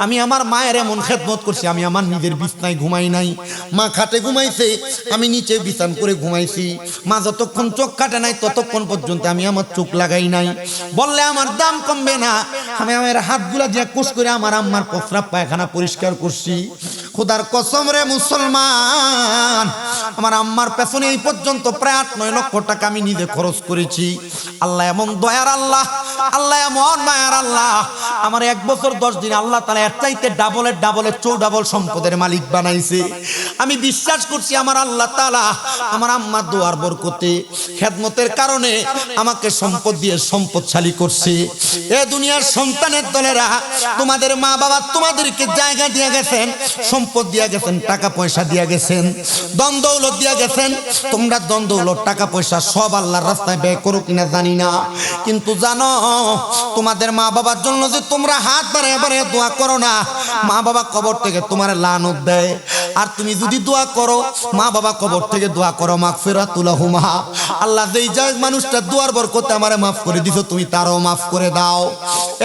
আমি আমার মায়ের এমন খেদমত করছি, আমি আমার নিজের বিছনায় ঘুমাই নাই, মা খাটে ঘুমাইছে, আমি নিচে বিছান করে ঘুমাইছি। মা যতক্ষণ চোখ কাটে নাই ততক্ষণ পর্যন্ত আমি আমার চোখ লাগাই নাই। বললে আমার দাম কমবে না, আমি আমার হাতগুলা দিয়ে কোষ করে আমার আম্মার প্রস্রাব পায়খানা পরিষ্কার করছি। খোদার কসম রে মুসলমান, আমার আম্মার পেছনে এই পর্যন্ত প্রায় 8-9 লক্ষ টাকা আমি নিজে খরচ করেছি। আল্লাহ এমন দয়ার আল্লাহ, আল্লাহ এমন মায়ার আল্লাহ, আমার 1 বছর 10 দিন আল্লাহ তাআলা এর চাইতে ডাবলের চৌডাবল সম্পদের মালিক বানাইছে। আমি বিশ্বাস করছি আমার আল্লাহ তাআলা আমার আম্মার দোয়ার বরকতে খেদমতের কারণে আমাকে সম্পদ দিয়ে সম্পদশালী করছে। এ দুনিয়ার সন্তানের দলেরা, তোমাদের মা বাবা তোমাদেরকে জায়গা দিয়ে গেছেন, সম্পদ দিয়ে গেছেন, টাকা পয়সা দিয়ে গেছেন, ধন দৌলত দিয়ে গেছেন। তোমরা ধন দৌলত টাকা পয়সা সব আল্লাহর রাস্তায় ব্যয় করো কিনা জানি না, কিন্তু জানো তোমাদের মা বাবার জন্য যে তোমরা হাত বাড়ায় বাড়ায় দোয়া করো না, মা বাবা কবর থেকে তোমার লানত দেয়। আর তুমি যদি দোয়া করো, মা বাবা কবর থেকে দোয়া করো মাগফিরাতুল লাহুমা, আল্লাহ যেই যায় মানুষটা দোয়ার বরকতে আমারে মাফ করে দিছো, তুমি তারও মাফ করে দাও।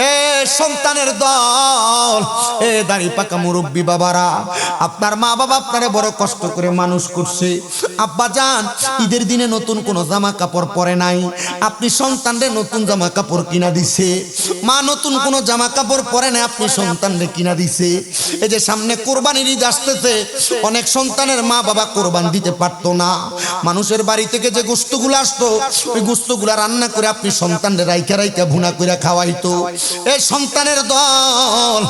এ সন্তানের দল, এ দাড়ি পাকা মুরব্বী বাবারা, আপনার মা বাবা আপনারে বড় কষ্ট করে মানুষ করছে। আব্বা জান ঈদের দিনে নতুন কোনো জামা কাপড় পরে নাই, আপনি সন্তানরে নতুন জামা কাপড় কিনা দিছে। মা নতুন কোনো জামা কাপড় পরে নাই, আপনি সন্তানরে কিনা দিছে। এই যে সামনে কোরবানির ঈদ আসতেছে, অনেক সন্তানের মা বাবা কোরবান দিতে পারতো না, মানুষের বাড়ি থেকে যে গোশতগুলো আসতো ওই গোশতগুলো রান্না করে আপনি সন্তানরে রাইখা রাইখা ভুনা করে খাওয়াইতো। এই সন্তানের দল,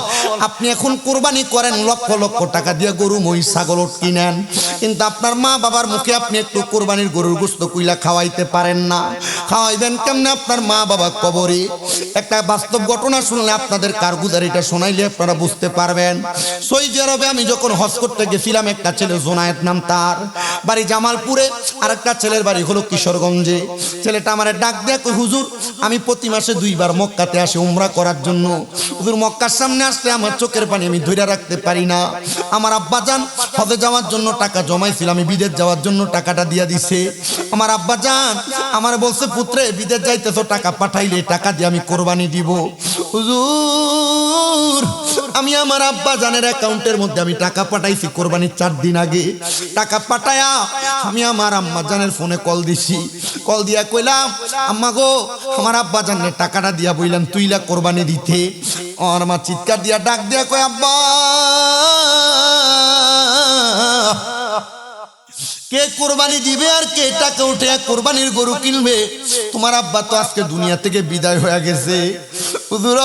আপনি এখন কোরবানি করেন লক্ষ লক্ষ টাকা দিয়ে গরু মহিষ ছাগল কিনেন, কিন্তু আপনার মা বাবার মুখে আপনি একটু কোরবানির গরুর গোশত কুইলা খাওয়াইতে পারেন না। খাওয়াইবেন কেমনে? আপনার মা বাবা কবরে। একটা বাস্তব ঘটনা শুনলে আপনাদের কারগুজারিটা শোনাইলে আপনারা বুঝতে পারবেন। সৌদি আরবে আমি যখন হজ করতে গেছিলাম, একটা ছেলে জোনায়েত নাম, তার বাড়ি জামালপুরে, আর একটা ছেলের বাড়ি হলো কিশোরগঞ্জে। ছেলেটা আমারে ডাক দিয়ে কই, হুজুর আমি প্রতি মাসে 2 বার মক্কাতে আসি উমরা করার জন্য। হুজুর মক্কার সামনে আসলে আমার চোখের পানি আমি ধরে রাখতে পারি না। আমার আব্বা জান হজে যাওয়ার জন্য টাকা জমাইছিল, আমি বিদেশ যাওয়ার জন্য টাকাটা দিয়া দিছে। আমার আব্বা জান আমার বলছে, পুত্রে বিদেশ যাইতেছো, টাকা পাঠাইলে টাকা দিয়ে আমি কোরবানি দিব। হুজুর আমি আমার আব্বা জানের অ্যাকাউন্টের মধ্যে আমি টাকা পাঠাইছি কোরবানির 4 দিন আগে টাকা পাঠায়া আমি আমার আম্মা জানের ফোনে কল দিছি। কল দিয়া কইলাম, আম্মা গো, আমার আব্বা জানের টাকাটা দিয়া বইলাম তুইলা কোরবানি দিতে। আমার মা চিৎকার দিয়া ডাক দিয়া কয়, আব্বা কে কোরবানি দিবে আর কে টাকা উঠে কোরবানির গরু কিনবে? তোমার আব্বা তো আজকে দুনিয়া থেকে বিদায় হয়ে গেছে। হুজুর,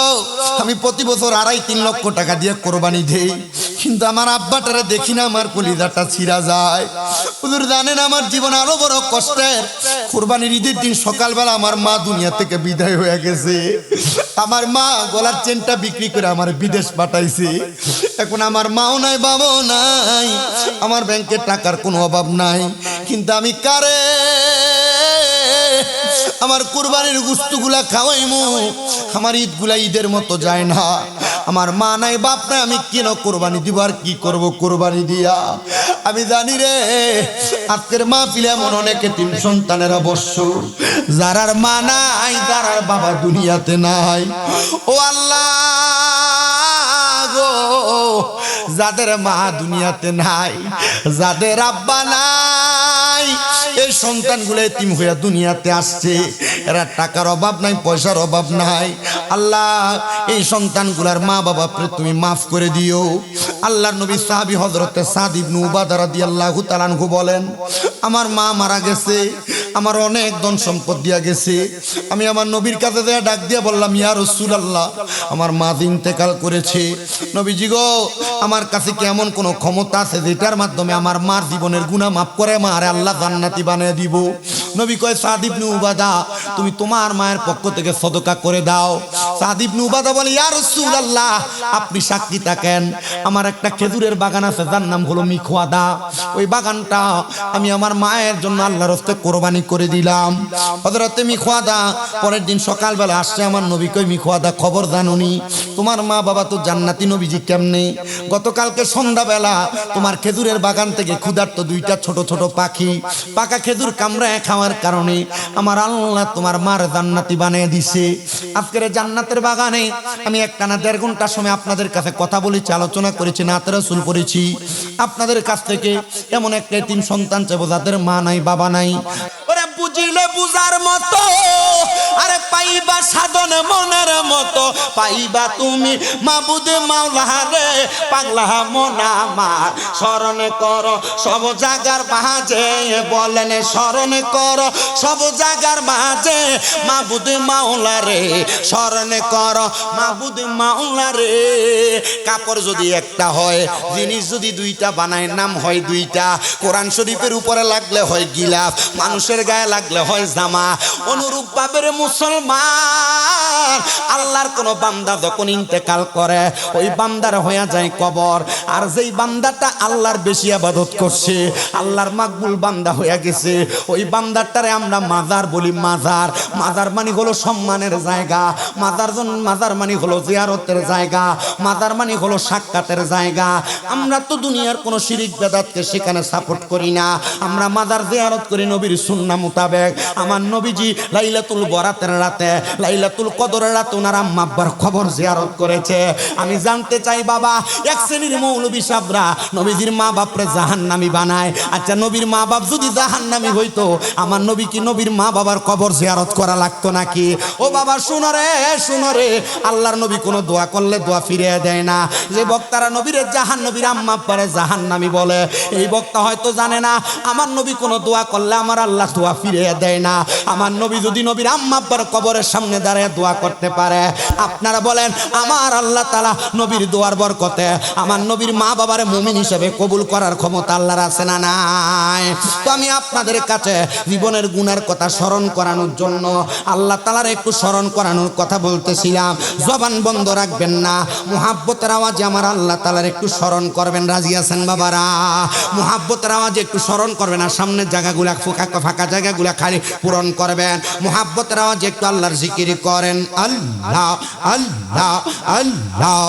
আমি প্রতি বছর 2.5-3 লক্ষ টাকা দিয়ে কোরবানি দেই, কিন্তু আমার আব্বাটারে দেখি না, আমার কলিজাটা ছিঁড়া যায়। হুজুর জানেন আমার জীবন আরো বড় কষ্টের। কোরবানির ঈদের দিন সকালবেলা আমার মা দুনিয়া থেকে বিদায় হয়ে গেছে। আমার মা গলার চেনটা বিক্রি করে আমার বিদেশ পাঠাইছে। এখন আমার মাও নাই, বাবাও নাই, আমার ব্যাংকে টাকার কোনো অভাব নাই, কিন্তু আমি কারে আমার কুরবানির গোশতগুলা খাওয়াইমু? আমার ঈদগুলা ঈদের মতো যায় না। আমার মা নাই, বাপ নাই, আমি কেন কোরবানি দিব আর কি করব কোরবানি দিয়া? আমি জানি রে, আজকের মাহফিলে এমন অনেক এতিম সন্তানের অবশ্য, যারার মা নাই, যারার বাবা দুনিয়াতে নাই। ও আল্লাহ গো, যাদের মা দুনিয়াতে নাই, যাদের আব্বা নাই, এই সন্তানগুলো এতিম হইয়া দুনিয়াতে আসছে। এরা টাকার অভাব নাই, পয়সার অভাব নাই। আল্লাহ, এই সন্তানগুলার মা বাবা তুমি মাফ করে দিও। আল্লাহর নবী সাহাবী হযরতে সাদ ইবনে উবাদা রাদিয়াল্লাহু তাআলা আনহু বলেন, আমার মা মারা গেছে, আমার অনেক ধন সম্পদ দিয়া গেছে। আমি আমার নবীর কাছে যেয়ে ডাক দিয়া বললাম, ইয়া রাসূলুল্লাহ, আমার মা ইন্তেকাল করেছে। নবীজি গো, আমার কাছে কি এমন কোন ক্ষমতা আছে যেটার মাধ্যমে আমার মার জীবনের গুনাহ মাফ করে মারে আল্লাহ জান্নাতি বানিয়ে দিব? নবী কয়, সাদ ইবনে উবাদা, তুমি তোমার মায়ের পক্ষ থেকে সদকা করে দাও। সাদ ইবনে উবাদা বলে, ইয়া রাসূলুল্লাহ, আপনি সাক্ষী থাকেন, আমার একটা খেজুরের বাগান আছে, যার নাম হলো মিখওয়াদা। ওই বাগানটা আমি আমার মায়ের জন্য আল্লাহর রাস্তায় কোরবানি করে দিলাম। হযরতে মিখওয়াদা পরের দিন সকালবেলা আসছে আমার নবী কই, মিখওয়াদা, খবর জানোনি তোমার মা বাবা তো জান্নাতি? নবীজি কেমনে? গতকালকে সন্ধ্যাবেলা তোমার খেজুরের বাগান থেকে ক্ষুধার্ত 2টা ছোট ছোট পাখি পাকা খেজুর কামড়ায় খাওয়ার কারণে আমার আল্লাহ তোমার মার জান্নাতি বানিয়ে দিছে। আজকের জান্নাতের বাগানে আমি একটানা 1.5 ঘন্টা সময় আপনাদের কাছে কথা বলেছি, আলোচনা করেছি, নাত রাসূল পড়েছি। আপনাদের কাছ থেকে এমন একটা এতিম সন্তান চাইবো যাদের মা নাই, বাবা নাই। ওরে বুঝিলে বুঝার মতো, আরে পাইবা সাধন মনের মতো, পাইবা তুমি মাবুদ মাওলারে, পাগলা মন আমার স্মরণ করো সব জায়গার মাঝে। বলেন স্মরণ করো সব জায়গার মাঝে, মাবুদ মাওলারে স্মরণ করো মাবুদ মাওলারে। কাপড় যদি একটা হয়, জিনিস যদি 2টা বানায়, নাম হয় 2টা। কোরআন শরীফের উপরে লাগলে হয় গিলাফ, মানুষের গায়ে লাগলে হয় জামা। অনুরূপ ভাবে মুসলমান, আল্লাহর কোন বান্দা যখন ইন্তেকাল করে, ওই বান্দার হয়ে যায় কবর। আর যেই বান্দাটা আল্লাহর বেশি ইবাদত করছে, আল্লাহর মাকবুল বান্দা হয়ে গেছে, ওই বান্দাটারে আমরা মাজার বলি। মাজার, মাজার মানে হলো সম্মানের জায়গা, মাজার মানে হলো জিয়ারতের জায়গা, মাজার মানে হলো সাক্ষাতের জায়গা। আমরা তো দুনিয়ার কোন শিরিক বেদাতকে সেখানে সাপোর্ট করি না, আমরা মাজার জিয়ারত করি নবীর সুন্নাহ মোতাবেক। আমার নবীজি লাইলাতুল বরাতের রাতে, লাইলাতুল কদরের রাতে ওনার আম্মা আব্বার খবর জিয়ারত করেছে। আমি জানতে চাই বাবা, এক শ্রেণীর মৌলবী সাহেবরা নবীজির মা বাপরে জাহান্নামী বানায়। আচ্ছা, নবীর মা বাপ যদি জাহান্নামী হইতো, আমার নবী কি নবীর মা বাবার কবর জিয়ারত করা লাগতো নাকি? ও বাবা শুনো রে, শুনো রে, আল্লাহর নবী কোনো দোয়া করলে দোয়া ফিরিয়ে দেয় না। যে বক্তারা নবীর নবীর আম্মা আব্বারে জাহান্নামী বলে, এই বক্তা হয়তো জানে না আমার নবী কোনো দোয়া করলে আমার আল্লাহ দোয়া ফিরিয়ে দেয় না। আমার নবী যদি নবীর আম্মা আব্বার কবরের সামনে দাঁড়িয়ে দোয়া করতে পারে, আপনারা বলেন আমার আল্লাহ তাআলা নবীর দোয়ার বরকতে আমার নবীর মা বাবারে মুমিন হিসেবে কবুল করার ক্ষমতা আল্লাহর আছে না নাই? তো আমি আপনাদের কাছে জীবনের গুনার কথা স্মরণ করানোর জন্য, আল্লাহ তাআলার একটু স্মরণ করানোর কথা বলতেছিলাম। জবান বন্ধ রাখবেন না, মুহাব্বতের আওয়াজে আমার আল্লাহ তাআলার একটু স্মরণ করবেন। রাজি আছেন বাবারা? মুহাব্বতের আওয়াজে একটু স্মরণ করবেন, আর সামনের জায়গাগুলা ফাঁকা জায়গাগুলা খালি পূরণ করবেন। মুহাব্বতের আওয়াজে একটু আল্লাহর জিকির করেন। আল্লাহ আল্লাহ আল্লাহ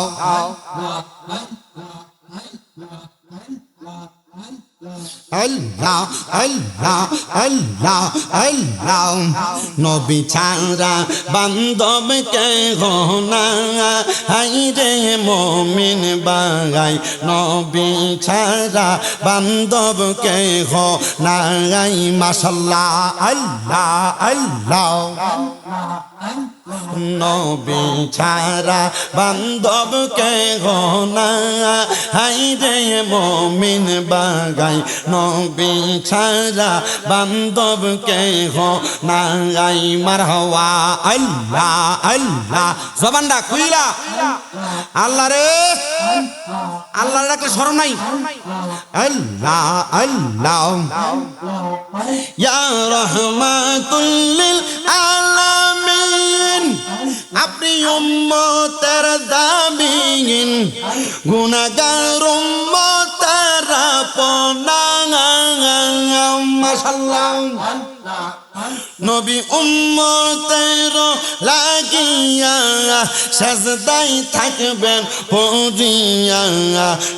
আল্লাহ আল্লাহ আল্লাহ আল্লাহ নবী ছাড়া বান্ধব কে না হাইরে মুমিন বাগাই নবী ছাড়া বান্ধব কে না মাশাআল্লাহ আল্লাহ আল্লাহ নবী ছাড়া বান্ধব কে না হাইরে মুমিন বাগাই নবী ছাড়া বান্ধব কে না মারহাবা আল্লাহ আল্লাহ জবানটা খুইলা আল্লাহ রে আল্লাহর একটা স্মরণ নাই আল্লাহ আল্লাহ ইয়া রাহমাতুল লিল আলামিন আপনি উম্মতের দামিন গুনাহগার উম্মতের আপনা মাশাআল্লাহ নবী উম্মতের লাগিয়া সাজদায় থাকবেন পড়িয়া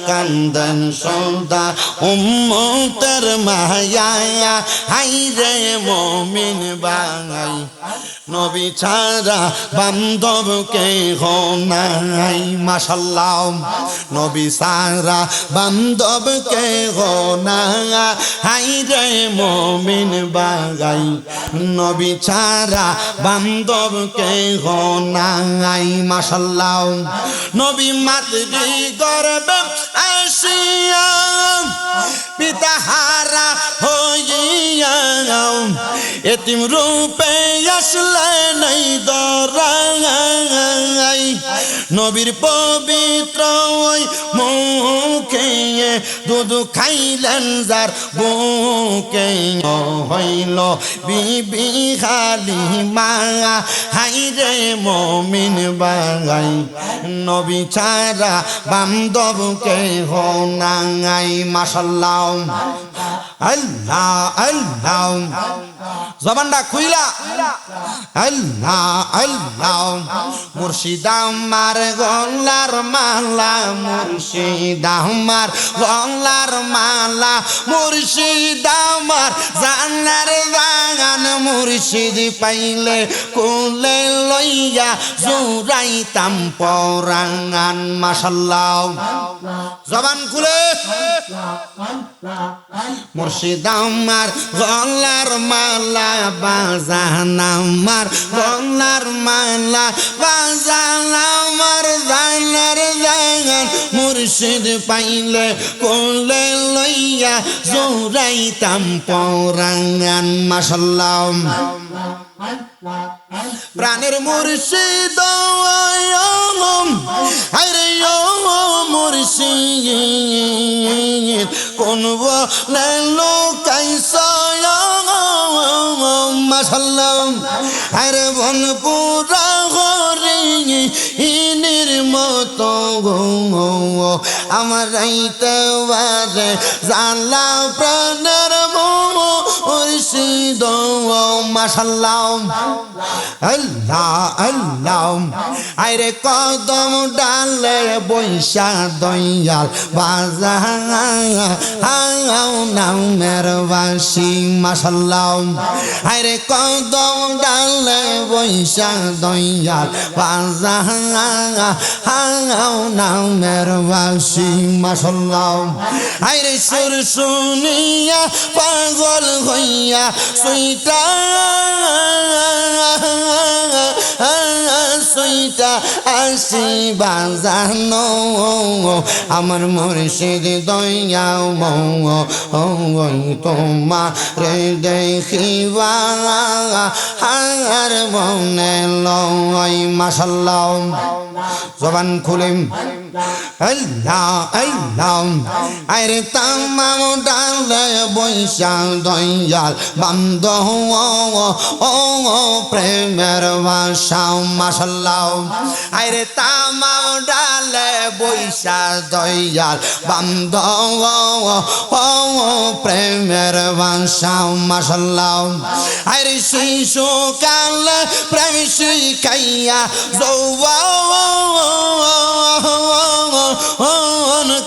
কান্দন সদা উম্মতের মায়া হাইরে মুমিন বাঙাই নবী ছাড়া বান্ধব কে নাই মাশাআল্লাহ নবী ছাড়া বান্ধব কে না হাইরে মুমিন বাঙাই নবী ছাড়া বান্ধব কে নাই মাশাআল্লাহ নবী মাতৃ গর্ভে আসিয়া পিতাহারা হইয়া এতিম রূপে আসলে নাই দরাই নবীর পবিত্র মুখে দুধ খাইলেন যার বুকে হইল বিবি হালিমা হাইরে মুমিন বাঙাই নবী ছাড়া বান্ধব কে নাই মাশাআল্লাহ আল্লাহ আল্লাহ জবানটা খুইলা আল্লাহ আল্লাহ মুর্শিদ আমার গলার মালা মুর্শিদ আমার গলার মালা মুর্শিদ আমার জানার বাগান মুর্শিদ পাইলে কোলে লইয়া জুরাইতাম পরাঙ্গান মাশাআল্লাহ জবান খুলে মুর্শিদ আমার গলার মালা বাজান আমার গলার মালা বাজান আমার জানার জাগান মুর্শিদ পাইলে কোলে লইয়া জোরাইতাম পরাঙ্গান মাশাআল্লাহ প্রাণের মুর্শিদ আরে মুর্শিদ কোন বলে লোকাইছ মাশাআল্লাহ আরে বন পুরা হরি ইনির মতো আমার রাইতে বাজে জানলা প্রাণের মুর্শিদ মাশাআল্লাহ আল্লাহ আল্লাহ আরে কদম ডালে বৈশা দয়াল বাজা নামের বাসি মাশাআল্লাহ আরে কদম ডালে বৈশা দয়াল বাজা নামের বাসি মাশাআল্লাহ আরে সুর শুনিয়া পাগল হইয়া সুইটা সুইটা আসি বাজানো আমার মুর্শিদ দয়াও তোমার রে দেখিবা হার মনে লয় মাশাআল্লাহ জবান খুলিম আল্লাহ আল্লাহ আরে তামাম ডালে বৈশা দয়াল বান্দ ও প্রেমের বাসা মাশাআল্লাহ আরে তামাম ডালে বৈশা দয়াল বান্দ ও প্রেমের বাসা মাশাআল্লাহ আরে শিশু কাল প্রেম শিখাইয়া যৌবন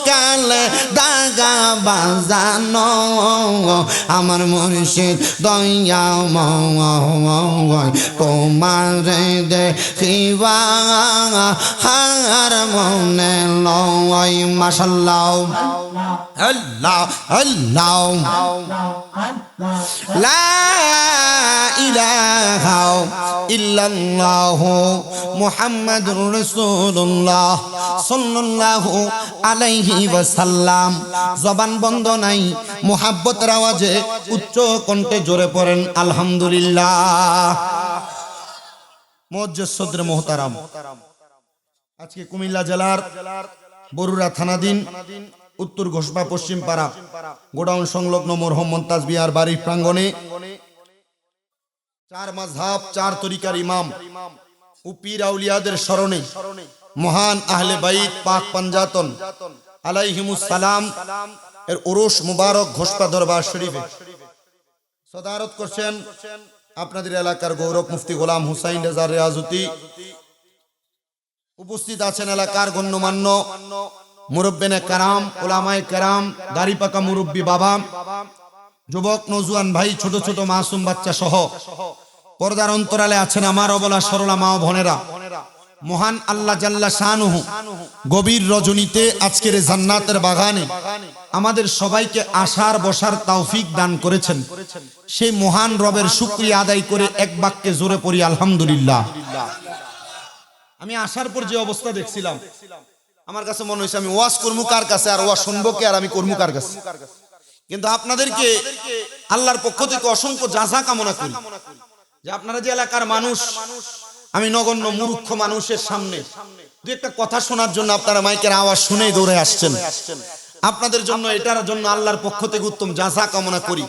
কালে দাগা বাজানো আমার মুর্শিদ দয়াময় তোমার দেখিবা হার মনে লয় মাশাআল্লাহ আল্লাহ আল্লাহ লা ইলাহা ইল্লাল্লাহ মুহাম্মাদুর রাসূলুল্লাহ সাল্লাল্লাহু আলাইহি ওয়াসাল্লাম। জবান বন্ধ নাই, মুহাব্বতের আওয়াজে উচ্চ কণ্ঠে জোরে পড়েন আলহামদুলিল্লাহ। মুআজ্জিজ সদরে মুহতারাম, আজকে কুমিল্লা জেলার বরুড়া থানাধীন উত্তর ঘোষপা পশ্চিম পাড়া গোডাউন সংলগ্ন মরহুম মুমতাজ বিহার বাড়ির প্রাঙ্গণে চার মাযহাব চার তরিকার ইমাম ও পীর আউলিয়াদের স্মরণে মহান আহলে বাইত পাক পাঞ্জাতন আলাইহিমুস সালাম এর উরুস মুবারক ঘোষপা দরবার শরীফে সদারত করছেন আপনাদের এলাকার গৌরব মুফতি গোলাম হুসাইন রেজা রিয়াজুতি। উপস্থিত আছেন এলাকার গণ্যমান্য মুরব্বিনে কারাম, উলামায়ে কেরাম, দাড়ি পাকা মুরব্বী বাবা, যুবক নওজোয়ান ভাই, ছোট ছোট মাসুম বাচ্চা সহ পর্দার অন্তরালে আছেন আমার অবলা সরলা মা ও বোনেরা। মহান আল্লাহ জাল্লা শানুহু গভীর রজনীতে আজকের জান্নাতের বাগানে আমাদের সবাইকে আসার বসার তৌফিক দান করেছেন। সেই মহান রবের শুকরিয়া আদায় করে এক বাক্যে জোরে পড়ি আলহামদুলিল্লাহ। আমি আসার পর যে অবস্থা দেখছিলাম, আমার কাছে মনে হয়েছে আমি ওয়াজ করবো কার কাছে আর ওয়াজ শুনবো কে, আর আমি করবো কার কাছে। কিন্তু আপনাদেরকে আল্লাহর পক্ষ থেকে অসংখ্য জাযা কামনা করি যে আপনারা যে এলাকার মানুষ, আমি নগণ্য মূর্খ মানুষের সামনে দু একটা কথা শোনার জন্য আপনারা মাইকের আওয়াজ শুনেই দৌড়ে আসছেন। আপনাদের জন্য এটার জন্য আল্লাহর পক্ষ থেকে উত্তম জাযা কামনা করি।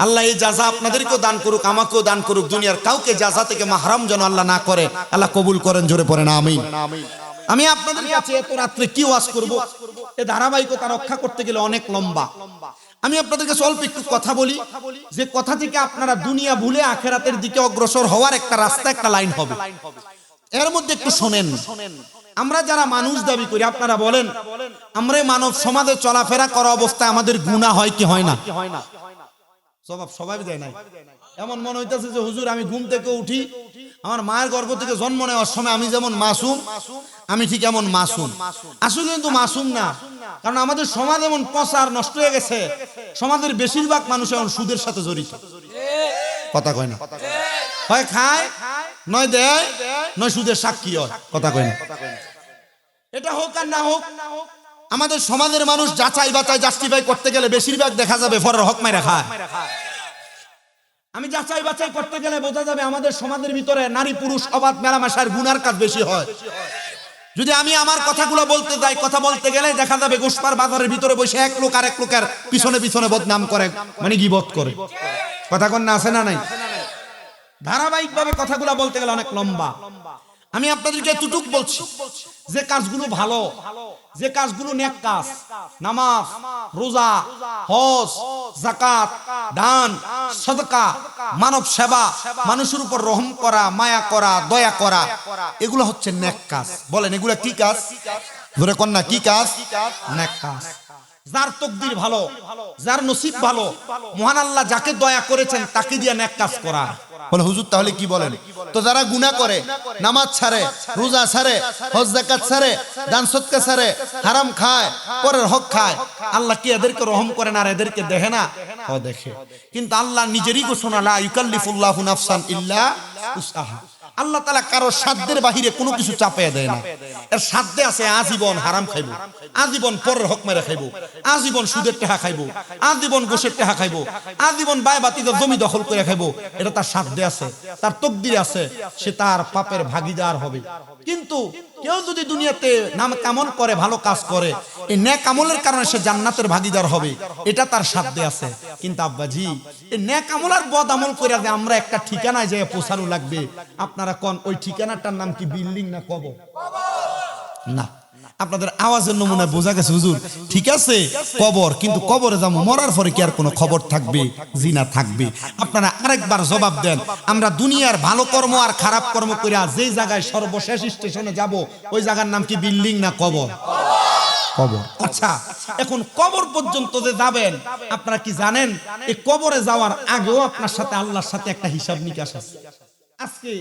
আল্লাহ এই জাযা আপনাদেরকেও দান করুক, আমাকেও দান করুক, দুনিয়ার কাউকে জাযা থেকে মাহরাম যেন আল্লাহ না করে। আল্লাহ কবুল করেন, জোরে পড়েন আমিন। আমি আপনাদের কাছে এত রাত্রে কি ওয়াজ করব, এই ধারাবাহিকতা রক্ষা করতে গেলে অনেক লম্বা। আমি আপনাদের কাছে অল্প একটু কথা বলি, যে কথা থেকে আপনারা দুনিয়া ভুলে আখিরাতের দিকে অগ্রসর হওয়ার একটা রাস্তা, একটা লাইন হবে। এর মধ্যে একটু শোনেন। আমরা যারা মানুষ দাবি করি, আপনারা বলেন আমরা মানব সমাজে চলাফেরা করা অবস্থায় আমাদের গুনাহ হয় কি হয় না? জবাব সবাই দেয় নাই। এমন মনে হইতেছে যে হুজুর আমি ঘুম থেকে উঠি, আমার মায়ের গর্ভ থেকে জন্ম নেওয়ার সময় আমি যেমন মাসুম, আমি ঠিক এমন মাসুম। আসলে কিন্তু মাসুম না, কারণ আমাদের সমাজ এমন পচা আর নষ্ট হয়ে গেছে। সমাজের বেশিরভাগ মানুষ এখন সুদের সাথে জড়িত। কথা কয় না? হয় খায়, নয় দেয়, নয় সুদের সাক্ষী হয়। কথা কয় না? এটা হোক আর না হোক, আমাদের সমাজের মানুষ যাচাই বাছাই জাস্টিফাই করতে গেলে বেশিরভাগ দেখা যাবে ফরের হক মাইরা খায়। আমি যাচাই বাছাই করতে গেলে বোঝা যাবে আমাদের সমাজের ভিতরে নারী পুরুষ অবাধ মেলামেশার গুনার কাজ বেশি হয়। যদি আমি আমার কথাগুলো বলতে যাই, কথা বলতে গেলে দেখা যাবে গোশপার বাজারের ভিতরে বসে এক লোক আর এক লোকের পিছনে পিছনে বদনাম করে, মানে গীবত করে। কথা কোন না আছে না নাই? ধারাবাহিকভাবে কথাগুলো বলতে গেলে অনেক লম্বা। আমি আপনাদেরকে এতটুকু বলছি যে কাজগুলো ভালো, যে কাজগুলো নেক কাজ, নামাজ, রোজা, হজ, যাকাত, দান, সাদকা, মানব সেবা, মানুষের উপর রহম করা, মায়া করা, দয়া করা, এগুলো হচ্ছে নেক কাজ। বলেন এগুলা কি কাজ? ধরে কোন না কি কাজ? নেক কাজ। যার তকদির ভালো, যার নসিব ভালো, মহান আল্লাহ যাকে দয়া করেছেন তাকে দিয়ে নেক কাজ করা। বলে হুজুর তাহলে কি বলেন? তো যারা গুনাহ করে, নামাজ ছাড়ে, রোজা ছাড়ে, হজ যাকাত ছাড়ে, দান সদকা ছাড়ে, হারাম খায়, পরের হক খায়, আল্লাহ কি এদেরকে রহম করে না আর এদেরকে দেখে না? ও দেখে। কিন্তু আল্লাহ নিজেরই ঘোষণা, লা ইউকাল্লিফুল্লাহু নাফসান ইল্লা উসআহা। আল্লাহ তাআলা কারো সাধ্যের বাহিরে কোনো কিছু চাপিয়ে দেয় না। এর সাধ্যে আছে আজীবন হারাম খাইবো, আজীবন পরের হক মেরে খাইবো, আজীবন সুদের টাকা খাইবো, আজীবন গোশের টাকা খাইবো, আজীবন বায়বাতিদের জমি দখল করে খাইবো। এটা তার সাধ্যে আছে, তার তকদিরে আছে, সে তার পাপের ভাগীদার হবে। কিন্তু কেউ যদি দুনিয়াতে নাম কামল করে, ভালো কাজ করে, এই নেক আমলের কারণে সে জান্নাতের ভাগীদার হবে, এটা তার সাধ্যে আছে। কিন্তু আব্বাজি এই নেক আমল আর বদ আমল করে যে আমরা একটা ঠিকানায় যেয়ে পৌঁছানো লাগবে, আপনারা কোন ওই ঠিকানাটার নাম কি বিল্ডিং না কবর? না, আপনাদের আওয়াজের নমুনা বোঝা গেছে হুজুর ঠিক আছে কবর, কিন্তু কবরে যাবো মরার পরে কি আর কোনো খবর থাকবে? জিনা থাকবে। আপনারা আরেকবার জবাব দেন, আমরা দুনিয়ার ভালো কর্ম আর খারাপ কর্ম করে যেই জায়গায় সর্বশেষ স্টেশনে যাব, ওই জায়গার নাম কি বিল্ডিং না কবর? কবর। আচ্ছা, এখন কবর পর্যন্ত যে যাবেন, আপনারা কি জানেন এই কবরে যাওয়ার আগেও আপনার সাথে আল্লাহর সাথে একটা হিসাব নিকাশ আছে। আজকে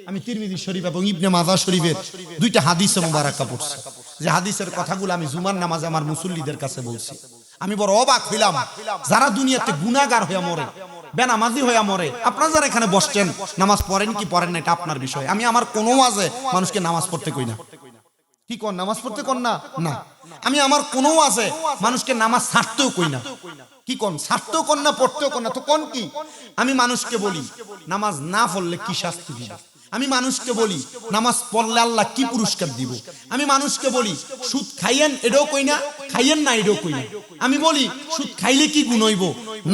আমি তিরমিজি শরীফ এবং ইবনে মাজাহ শরীফের দুইটা হাদিসে মুবারাকা পড়ছি, যে হাদিসের কথাগুলো আমি জুমার নামাজে আমার মুসল্লিদের কাছে বলছি। আমি বড় অবাক হইলাম, যারা দুনিয়াতে গুনাহগার হয়ে মরে, বেনামাজি হয়ে মরে, আপনারা যারা এখানে বসছেন নামাজ পড়েন কি পড়েন না এটা আপনার বিষয়। আমি আমার কোনো ওয়াজে মানুষকে নামাজ পড়তে কই না। কি কোন নামাজ পড়তে কোন না? না, আমি আমার কোনো ওয়াজে মানুষকে নামাজ ছাড়তেও কই না। কি কোন ছাড়তেও কোন না, পড়তেও কোন না। তো কোন কি? আমি মানুষকে বলি নামাজ না পড়লে কি শাস্তি দিব, আমি মানুষকে বলি নামাজ পড়লে আল্লাহ কি পুরস্কার দিব, আমি মানুষকে বলি সুদ খাইয়েন এটাও কই না, খাইয়েন না এটাও কই না। আমি বলি সুদ খাইলে কি গুণ হইব,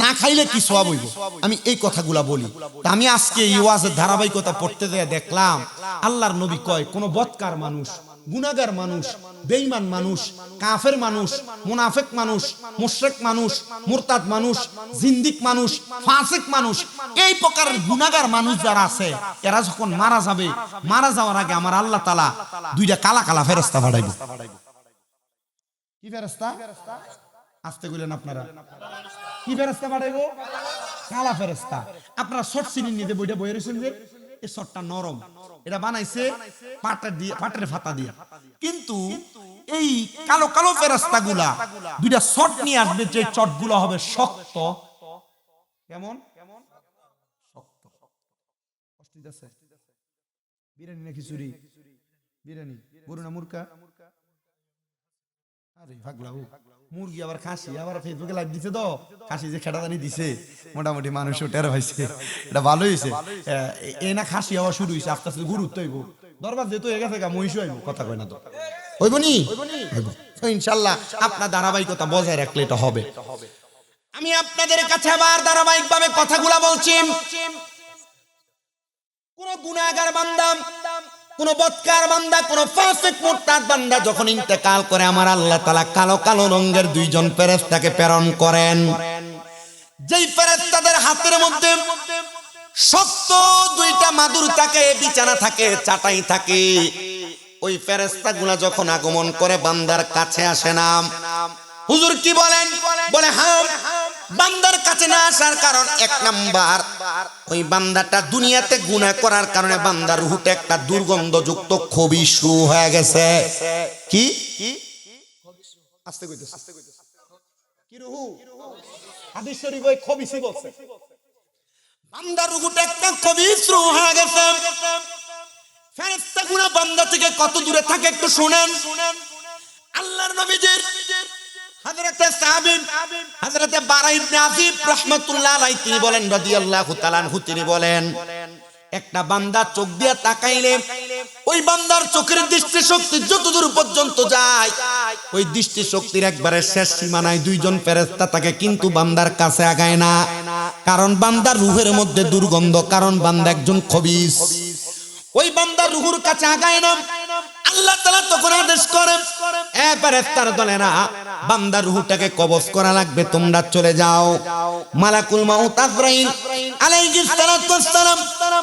না খাইলে কি সওয়াব হইব, আমি এই কথাগুলা বলি। তা আমি আজকে এই ওয়াজের ধারাবাহিকতা পড়তে যেয়ে দেখলাম আল্লাহর নবী কয় কোন বদকার মানুষ, গুনাহগার মানুষ, বেঈমান মানুষ, কাফের মানুষ, মুনাফিক মানুষ, মুশরিক মানুষ, মুরতাদ মানুষ, জিন্দিক মানুষ, ফাসিক মানুষ, এই প্রকারের গুনাহগার মানুষ যারা আছে এরা যখন মারা যাবে, মারা যাওয়ার আগে আমার আল্লাহ তাআলা দুইটা কালা কালা ফেরেশতা পাঠাইব। কি ফেরেশতা? আস্তে কইলেন আপনারা। কি ফেরেশতা পাঠাইব? কালা ফেরেশতা। আপনারা শর্ট সিনির নিতে বইটা বইয়ে রয়েছেন যে এই শর্টটা নরম, এটা বানাইছে পাটের ফাতা দিয়ে, কিন্তু এই কালো কালো ফেরেশতা গুলা দুইটা শর্ট নিয়ে আসবে, যে শর্ট গুলা হবে শক্ত। কেমন শক্ত? কষ্ট আছে? বিরিয়ানি না খিচুড়ি? বিরিয়ানি। গরু না মুরগা? আরে ভাগলাও, মুরগি আবার খাসি, আবার ফেসবুকে লাইভ দিছে তো, খাসি যে খেটাদানি দিছে মোটামুটি মানুষ টের হয়েছে, এটা ভালো হয়েছে। এই না খাসি হওয়া শুরু হয়েছে, আস্তে আস্তে গুরুত্ব হইব। দরবার যেহেতু হয়ে গেছে মহিষ হইব, কথা কয় না তো হইব নি? তো ইনশাল্লাহ আপনার ধারাবাহিকতা বজায় রাখলে এটা হবে। আমি আপনাদের কাছে আবার ধারাবাহিক ভাবে কথাগুলা বলছি। কোন গুনাহগার বান্দা, কোন বদকার বান্দা, কোন ফাসিক মুরতাদ বান্দা যখন ইন্তেকাল করে আমার আল্লাহ তাআলা কালো কালো রঙের দুইজন ফেরেশতাকে প্রেরণ করেন, যেই ফেরেশতাদের হাতের মধ্যে শক্ত দুইটা মাদুর থাকে, বিছানা থাকে, চাটাই থাকে। ওই ফেরেশতাগুলা যখন আগমন করে বান্দার কাছে আসে না। হুজুর কি বলেন? বলে হ্যাঁ, বান্দার কাছে না আসার কারণ এক নাম্বার, ওই বান্দাটা দুনিয়াতে গুনাহ করার কারণে বান্দার রূহটা একটা দুর্গন্ধযুক্ত খবিশ রূহ হয়ে গেছে। কি আস্তে কইতেছে? কি রূহ? হাদিস শরীফে খবিশই বলছে। বান্দার রূহটা একটা খবিশ রূহ হয়ে গেছে। ফেরেশতাগুলো বান্দা থেকে কত দূরে থাকে একটু শুনেন। আল্লাহর নবীজির হযরতে সাহাবী হযরতে বারা ইবনে আযিব রাহমাতুল্লাহ আলাইহি তিনি বলেন রাদিয়াল্লাহু তাআলা আনহু তিনি বলেন, একটা বান্দা চোখ দিয়ে তাকাইলে ওই বান্দার চোখের দৃষ্টি শক্তি যতদূর পর্যন্ত যায়, ওই দৃষ্টি শক্তির একবারে শেষ সীমানায় দুইজন ফেরেশতা থাকে, কিন্তু বান্দার কাছে আগায় না। কারণ বান্দার রূহের মধ্যে দুর্গন্ধ, কারণ বান্দা একজন খবিশ। ওই বান্দার রূহের কাছে আগায় না। আল্লাহ তাআলা তখন আদেশ করেন, এ ফেরেশতার দলেরা, বান্দার রূহটাকে কবজ করা লাগবে, তোমরা চলে যাও। মালাকুল মাউত আজরাইল আলাইহিস সালাতু ওয়াস সালাম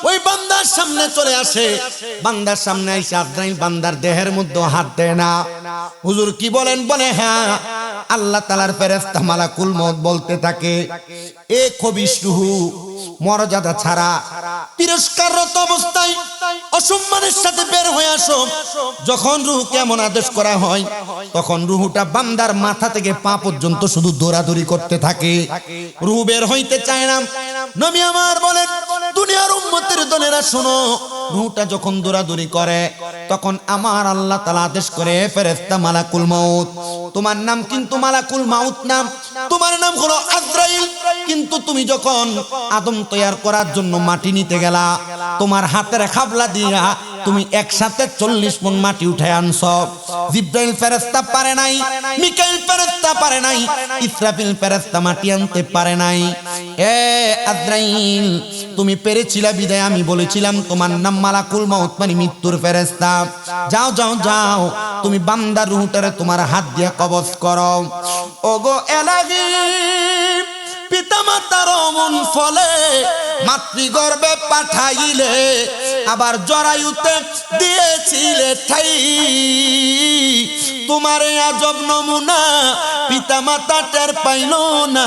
ওই বান্দার সামনে চলে আসে। বান্দার সামনে এসে আজরাইল বান্দার দেহের মধ্যে হাত দেয় না। হুজুর কি বলেন? বলে হ্যাঁ, আল্লাহ তাআলার ফেরেশতা মালাকুল মাউত বলতে থাকে, এ খবিশ রূহ মর্যাদা ছাড়া তিরস্কাররত অবস্থায় অসম্মানের সাথে বের হয়ে আসো। যখন রূহকে এমন আদেশ করা হয়, তখন রূহটা বান্দার মাথা থেকে পা পর্যন্ত শুধু দৌড়াদৌড়ি করতে থাকে, রূহ বের হইতে চায় না। নবী আমার বলেন, দুনিয়ার উম্মতের দলেরা শোনো, রূহটা যখন দৌড়াদৌড়ি করে তখন আমার আল্লাহ তাআলা আদেশ করে, ফেরেশতা মালাকুল মাউত, তোমার নাম কিন্তু মালাকুল মাউত নাম, তোমার নাম হলো আজরাইল, কিন্তু তুমি যখন আদম তৈয়ার করার জন্য মাটি নিতে গেলা, তোমার হাতের খাবলা দিয়া তুমি একসাথে 40 মণ মাটি উঠায় আনছো। জিবরাইল ফেরেশতা পারে নাই, মিকাইল ফেরেশতা পারে নাই, ইসরাফিল ফেরেশতা মাটি আনতে পারে নাই। এ আজরাইল, তুমি পেরেছিলা বিদায় আমি বলেছিলাম তোমার নাম মালাকুল মাউত, মানে মৃত্যুর ফেরেশতা। যাও যাও যাও, তুমি বান্দার রূহটারে তোমার হাত দিয়ে কবজ করো। ওগো এলাহি, পিতামাতার মন ফলে মাতৃগর্ভে পাঠাইলে, আবার জরায়ুতে দিয়েছিলে ঠাই, তোমারে আজব নমুনা পিতা মাতা টের পাইল না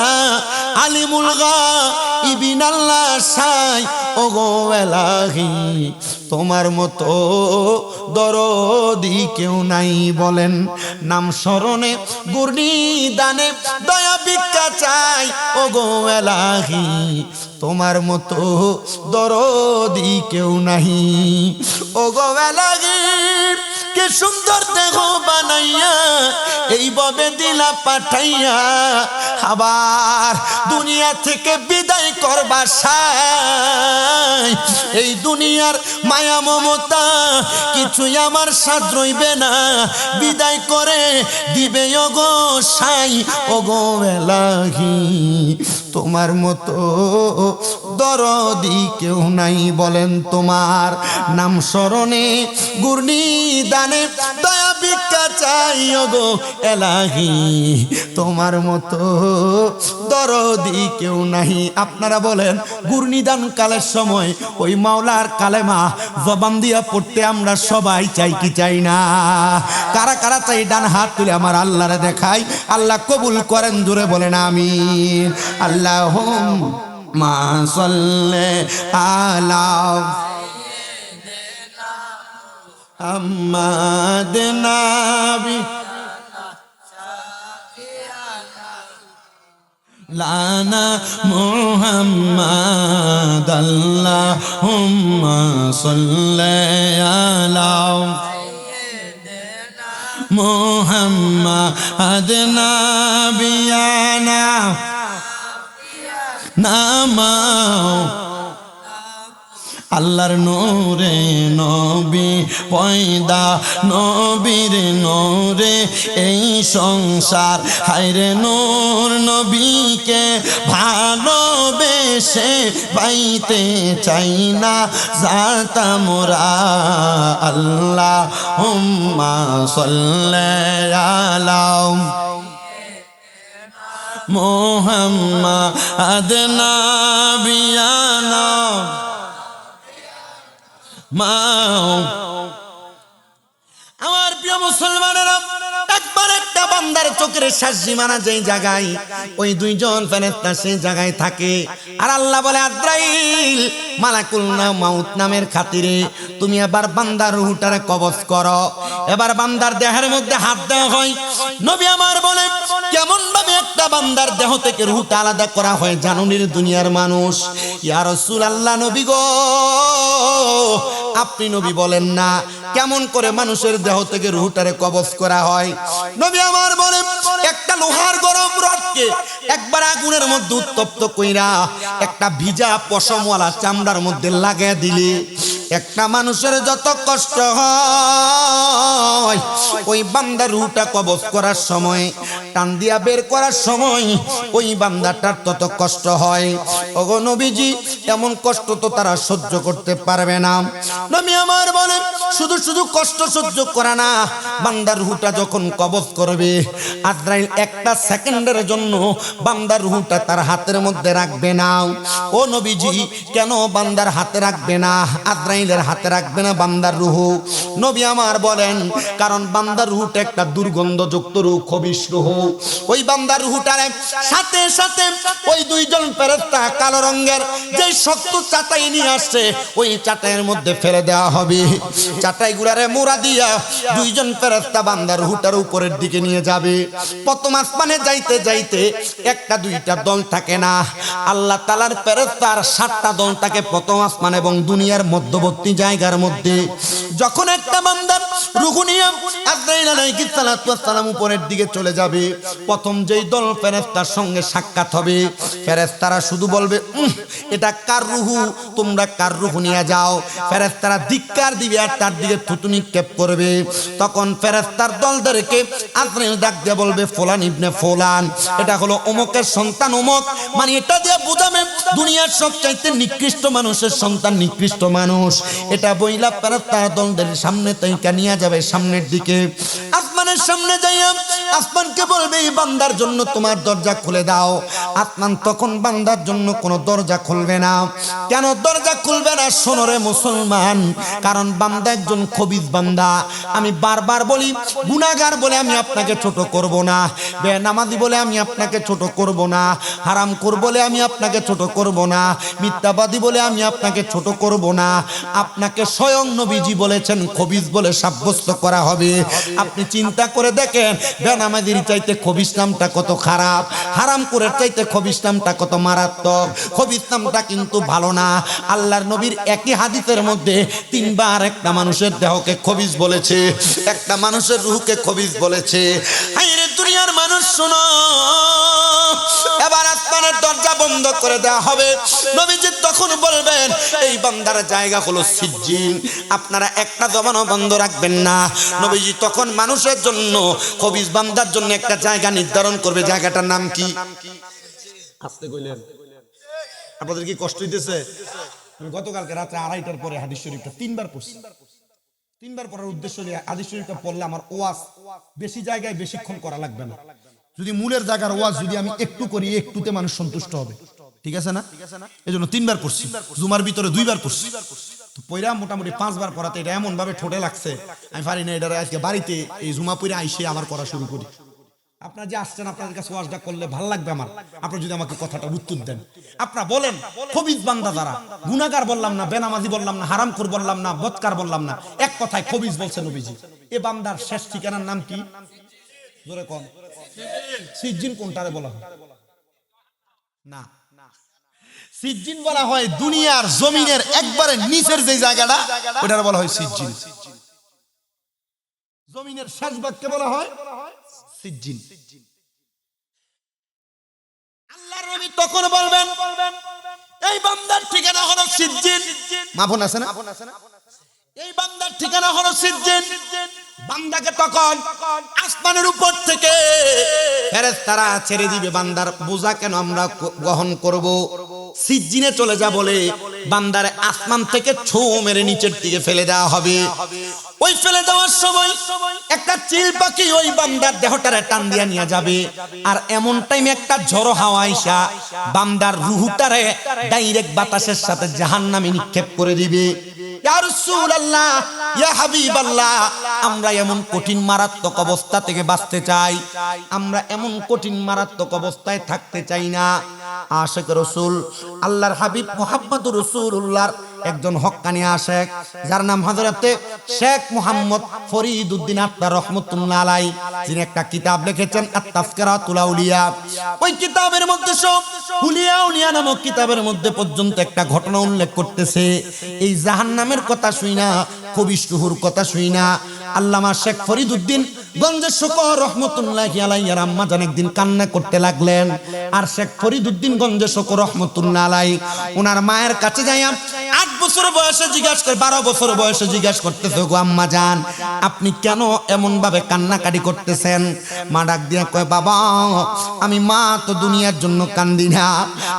আলিমুল গাইবিন আল্লাহ সাই ওগো এলাহি তোমার মতো দরদি কেউ নাই বলেন নাম স্মরণে গুরনি দানে দয়া ভিক্ষা চাই ওগো এলাহি তোমার মতো দরদি কেউ নাহি ওগো এলাহি কে সুন্দর দেহ বানাইয়া এইভাবে দিলা পাঠাইয়া আবার দুনিয়া থেকে বিদায় করবা সাই এই দুনিয়ার মায়া মমতা কিছুই আমার সাথ রইবে না বিদায় করে দিবে ওগো সাই ওগো এলাহি তোমার মতো দরদি কেউ নাই বলেন তোমার নাম স্মরণে গুরনি দানে দয়া ভিক্ষা চাই ওগো এলাহি তোমার মতো দরদি কেউ নাই আপনারা বলেন গুরনিদান কালের সময় ওই মাওলার কালেমা জবান দিয়া পড়তে আমরা সবাই চাই কি চাই না কারা কারা চাই ডান হাত তুলে আমার আল্লাহরে দেখাই আল্লাহ কবুল করেন জোরে বলেন আমিন আল্লাহুম্মা সাল্লি আলা আম্মাদ নাবি লানা মুহাম্মাদ আল্লাহুম্মা সাল্লি আলা মুহাম্মাদ নাবিয়ানা নামাও আল্লাহর নূরে নবী পয়দা নবীর নূরে এই সংসার হায়রে নূর নবীকে ভালোবেসে পাইতে চাই না জাতা মোরা আল্লাহুম্মা সাল্লি আলা মুহাম্মাদ নাবিয়ানা আমার প্রিয় মুসলমানেরা একবার একটা বান্দার চোখের শাসি মানা যেই জায়গায় ওই দুইজন ফেরেশতা সেই জায়গায় থাকে আর আল্লাহ বলে আদ্রাইল মালাকুল মাউত নামের খাতিরে তুমি এবার বান্দার রূহটারে কবজ করো এবার বান্দার দেহের মধ্যে হাত দেওয়া হয় নবী আমার বলে কেমন ভাবে একটা বান্দার দেহ থেকে রূহটা আলাদা করা হয় জানুনির দুনিয়ার মানুষ ইয়া রাসূলুল্লাহ নবী গো আপনি নবী বলেন না কেমন করে মানুষের দেহ থেকে রূহটারে কবজ করা হয় নবী আমার বলে একটা লোহার গরম রডকে একবার আগুনের মধ্যে উত্তপ্ত কইরা একটা ভিজা পশমওয়ালা চামড়ার মধ্যে লাগিয়ে দিলে একটা মানুষের যত কষ্ট হয় ওই বান্দার রূহটা কবজ করার সময় টান দিয়া বের করার সময় ওই বান্দাটার তত কষ্ট হয় ওগো নবীজি এমন কষ্ট তো তারা সহ্য করতে পারবে না নবী আমার বলে শুধু শুধু কষ্ট সহ্য করা না বান্দার রূহটা যখন কবজ করবে আজরাইল একটা সেকেন্ডের জন্য বান্দার রূহটা তার হাতের মধ্যে রাখবে না ও নবীজি কেন বান্দার হাতে রাখবে না আজরাইলের হাতে রাখবে না বান্দার রূহ নবী আমার বলেন কারণ বান্দার রূহটা একটা দুর্গন্ধযুক্ত রূহ খবিশ রূহ ওই বান্দার রূহটার সাথে সাথে ওই দুইজন ফেরেশতা কালো রঙের যে শক্ত চাটাই নিয়ে আসছে ওই চাটাইয়ের মধ্যে ফেলে দেওয়া হবে চাটাই গুড়ারে মোড়া দিয়া দুইজন ফেরেশতা বান্দার রূহটার উপরের দিকে নিয়ে যাবে প্রথম আসমানে যাইতে যাইতে একটা দুইটা দল থাকে না আল্লাহ তাআলার ফেরেশতার 7টা দল থাকে প্রথম আসমান এবং দুনিয়ার মধ্যবর্তী জায়গার মধ্যে যখন একটা বান্দার রূহ নিয়ে আজরাইল আলাইহিস সালাতু ওয়াস সালাম উপরের দিকে চলে যাবে প্রথম যেই দল ফেরেশতার সঙ্গে সাক্ষাৎ হবে ফেরেশতারা শুধু বলবে এটা কার রূহ তোমরা কার রূহ নিয়ে যাও ফেরেশতারা ধিক্কার দিবে আর তার দিকে থুতু নিক্ষেপ করবে তখন ফেরেশতার দলদেরকে আজরাইল ডাক দিয়ে বলবে ফুলান ইবনে ফুলান এটা হলো অমুকের সন্তান অমুক মানে এটা দিয়ে বুঝাবে দুনিয়ার সবচাইতে নিকৃষ্ট মানুষের সন্তান নিকৃষ্ট মানুষ এটা বইলা ফেরেশতার দলদের সামনে তাইকা নিয়ে যাবে সামনের দিকে আসমানে আসমানের সামনে যাইয়া আসমানকে বলবে এই বান্দার জন্য তোমার দরজা খুলে দাও। আসমান তখন বান্দার জন্য কোনো দরজা খুলবে না। কেন দরজা খুলবে না? শোনো রে মুসলমান, কারণ বান্দা একজন খবিস বান্দা। আমি বারবার বলি, গুনাহগার বলে আমি আপনাকে ছোট করব না, বেনামাজি বলে আমি আপনাকে ছোট করব না, হারামখোর বলে আমি আপনাকে ছোট করব না, মিথ্যাবাদী বলে আমি আপনাকে ছোট করব না। আপনাকে স্বয়ং নবীজি বলেছেন খবিস বলে সাব্যস্ত করা হবে। আপনি চিন্তা করে দেখেন, বেনামাজির চাইতে খবিস নামটা কত খারাপ, হারামখোরের চাইতে খবিস নামটা কত মারাত্মক। খবিস নামটা কিন্তু ভালো না। আল্লাহর নবীর একই হাদিসের মধ্যে তিনবার একটা মানুষের দেহকে খবিস বলেছে, একটা মানুষের রূহকে খবিস বলেছে। হায়রে দুনিয়ার মানুষ শোনো, এবার আসমানের দরজা বন্ধ করে দেওয়া হবে। নবীজি তখন বলবেন এই বান্দার জায়গা হলো সিজ্জিন, আপনারা একটা জবানও বন্ধ রাখবেন না। নবীজি তখন মানুষের জন্য, খবিস বান্দার জন্য একটা জায়গা নির্ধারণ করবে। জায়গাটার নাম কি? আসতে কইলেন, আপনাদের কি কষ্ট হইতেছে? আমি গতকালকে রাতে 2:30টার পরে হাদিস শরীফটা 3বার পড়ছি। 3বার পড়ার উদ্দেশ্য নিয়ে হাদিস শরীফটা পড়লে আমার ওয়াজ বেশি জায়গায় বেশিক্ষণ করা লাগবে না। যদি মূলের জায়গার ওয়াজ যদি আমি একটু করি, একটুতে মানুষ সন্তুষ্ট হবে, ঠিক আছে না? এই জন্য 3বার পড়ছি, জুমার ভিতরে 2বার পড়ছি। তো পয়রা মোটামুটি 5বার পড়াতে এটা এমন ভাবে ঠোঁটে লাগছে, আমি পারি না। এটা আজকে বাড়িতে এই জুমা পড়ে আইসে আবার করা শুরু করি। আপনারা যে আসছেন, আপনাদের কাছে ওয়াজটা করলে ভালো লাগবে আমার, আপনারা যদি আমাকে কথাটা উত্তর দেন। আপনারা বলেন খবিস বান্দা যারা, গুনাহগার বললাম না, বেনামাজি বললাম না, হারামখোর বললাম না, বদকার বললাম না, এক কথায় খবিস বলছেন নবীজি। এ বান্দার শেষ ঠিকানার নাম কি? জোরে কোন? সিজ্জিন। কোনটারে বলা হয়? না, সিজ্জিন বলা হয় দুনিয়ার জমিনের একবারে নিচের যে জায়গাটা, ওটারে বলা হয় সিজ্জিন। জমিনের শেষ ভাগকে বলা হয় সিজ্জিন। আল্লাহর নবী তখন বলবেন এই বান্দার ঠিকানা হলো সিজ্জিন। মাফুন আছে না? এই বান্দার ঠিকানা হলো সিজ্জিন। বান্দাকে তখন আসমানের উপর থেকে ফেরেশতারা ছেড়ে দিবে। বান্দার বোঝা কেন আমরা গ্রহণ করব? সিজ্জিনে চলে যা বলে বান্দার আসমান থেকে ছো মেরে নিচের দিকে ফেলে দেওয়া হবে। ওই ফেলে দেওয়ার সময় একটা চিল পাখি ওই বান্দার দেহটারে টান দিয়া নিয়ে যাবে। আর এমন টাইমে একটা ঝড়ো হাওয়া আইসা বান্দার রুহটারে ডাইরেক্ট বাতাসের সাথে জাহান্নামে নিক্ষেপ করে দিবে। ইয়া রাসূলুল্লাহ, ইয়া হাবিবাল্লাহ, আমরা এমন কঠিন মারাত্মক অবস্থা থেকে বাঁচতে চাই, আমরা এমন কঠিন মারাত্মক অবস্থায় থাকতে চাই না। আশিক রাসূল আল্লাহর হাবিব মুহাম্মদুর রাসূলুল্লাহর একজন হক্কানি আশিক, যার নাম হযরতে শেখ মুহাম্মদ ফরিদউদ্দিন আত্মার রহমাতুল্লাহ আলাইহি, যিনি একটা কিতাব লিখেছেন আত-তাযকিরাতুল আউলিয়া। ওই কিতাবের মধ্যে সব হুলিয়া উলিয়া নামক কিতাবের মধ্যে পর্যন্ত একটা ঘটনা উল্লেখ করতেছে। এই জাহান্নামের কথা শুই না, খবিশ রূহুর কথা শুই না, আল্লামা শেখ ফরিদউদ্দিন গঞ্জের শকর রহমতুল্লাহি আলাইহি আম্মা জান একদিন কান্না করতে লাগলেন। আর শেখ ফরিদউদ্দিন গঞ্জের শকর রহমতুল্লাহ আলাইহি ওনার মায়ের কাছে যাইয়া 8 বছর বয়সে জিজ্ঞাসা করে, 12 বছর বয়সে জিজ্ঞাসা করতেছে, গো আম্মা জান আপনি কেন এমন ভাবে কান্নাকাটি করতেছেন? মা ডাক দিয়া কয়, বাবা আমি মা তো দুনিয়ার জন্য কান্দি না,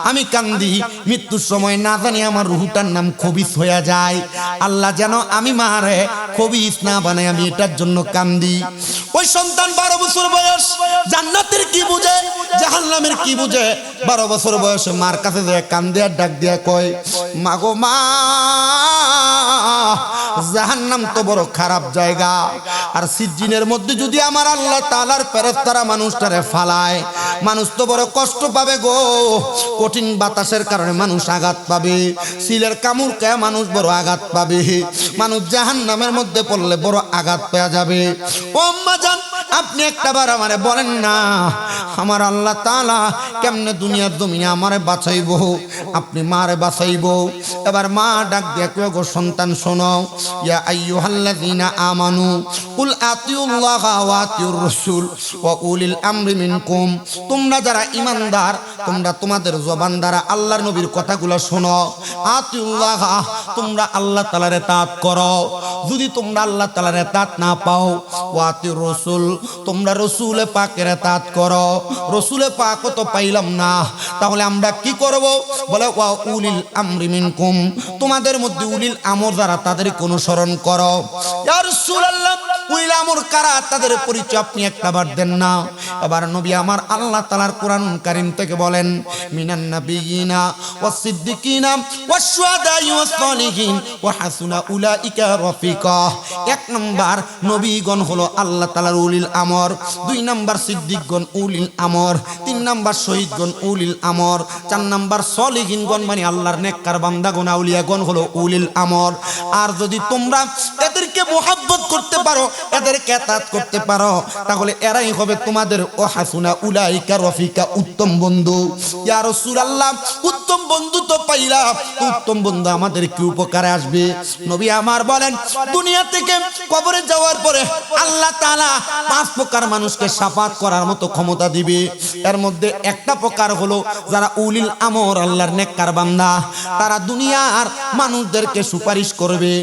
আমি কান্দি মৃত্যুর সময় না জানি আমার রুহটার নাম খবিস হয়ে যায়। আল্লাহ যেন আমি মারে খবিস না বানায়, আমি এটার জন্য কান্দি। ওই সন্তান 12 বছর বয়স, জান্নাতের কি বুঝে জাহান্নামের কি বুঝে, 12 বছর বয়সে মার কাছে যায় কান্দে আর ডাক দিয়া কয়, মা গো মা, জাহান্নাম তো বড় খারাপ জায়গা, আর সিজ্জিনের মধ্যে যদি আমার আল্লাহ তাআলার ফেরেশতারা মানুষটারে ফালায়, মানুষ তো বড় কষ্ট পাবে গো। কঠিন বাতাসের কারণে মানুষ আঘাত পাবে, সিলের কামড় খায় মানুষ বড় আঘাত পাবে, মানুষ জাহান্নামের মধ্যে পড়লে বড় আঘাত পেয়ে যাবে। ও আম্মা জান আপনি একটাবার আমারে বলেন না, আমার আল্লাহ তাআলা কেমনে দুনিয়ার জমিনে আমারে বাঁচাইবো, আপনি মারে বাঁচাইবো। এবার মা ডাক দিয়ে কয়, গো সন্তান শোনো, ইয়া আইয়ুহাল্লাযীনা আমানু কুল আতিউল্লাহা ওয়া আতিউর রাসূল ওয়া উলিল আমরি মিনকুম, তোমরা যারা ঈমানদার তোমরা তোমাদের জবান দ্বারা আল্লাহর নবীর কথাগুলো শোনো। আতিউল্লাহা, তোমরা আল্লাহ তাআলার ইতাআত করো, যদি তোমরা আল্লাহ তাআলার ইতাআত না পাও, ওয়া আতিউর রাসূল, তোমরা রাসূলে পাকের ইতাআত করো। রাসূলে পাকও তো পাইলাম না, তাহলে আমরা কি করব? বলে ওয়া উলিল আমরি মিনকুম, তোমাদের মধ্যে উলিল আমর যারা তাদের অনুসরণ করো। ইয়া রাসূলুল্লাহ উলিল আমর কারা, তাদের পরিচয় আপনি একটাবার দেন না। এবার নবী আমার আল্লাহ তাআলার কোরআন কারীম থেকে বলেন, মিনান নাবিয়িনা ওয়াস সিদ্দিকিনা ওয়াস শুহাদাই ওয়াস সালিহিন ওয়া হাসুনা উলাইকা রাফিকা। এক নাম্বার নবীগণ হলো আল্লাহ তাআলার উলিল আমর, দুই নাম্বার সিদ্দিকগণ উলিল আমর, তিন নাম্বার শহীদগণ উলিল আমর, চার নাম্বার সলিহিনগণ মানে আল্লাহর নেককার বান্দাগণ আউলিয়াগণ হলো উলিল আমর। আর যদি তোমরা এদেরকে মুহাব্বত করতে পারো, এদেরকে ইতাআত করতে পারো, তাহলে এরাই হবে তোমাদের ও হাসুনা উলাইকা রফিকা উত্তম বন্ধু। ইয়া রাসূলুল্লাহ, উত্তম বন্ধু তো পাইলাম, উত্তম বন্ধু আমাদের কি উপকারে আসবে? নবী আমার বলেন, দুনিয়া থেকে কবরে যাওয়ার পরে আল্লাহ তাআলা পাঁচ প্রকার মানুষকে শাফাত করার মতো ক্ষমতা দিবে। এর মধ্যে একটা প্রকার হলো যারা উলিল আমর আল্লাহর নেককার বান্দা, তারা দুনিয়ার মানুষদেরকে সুপারিশ করবে।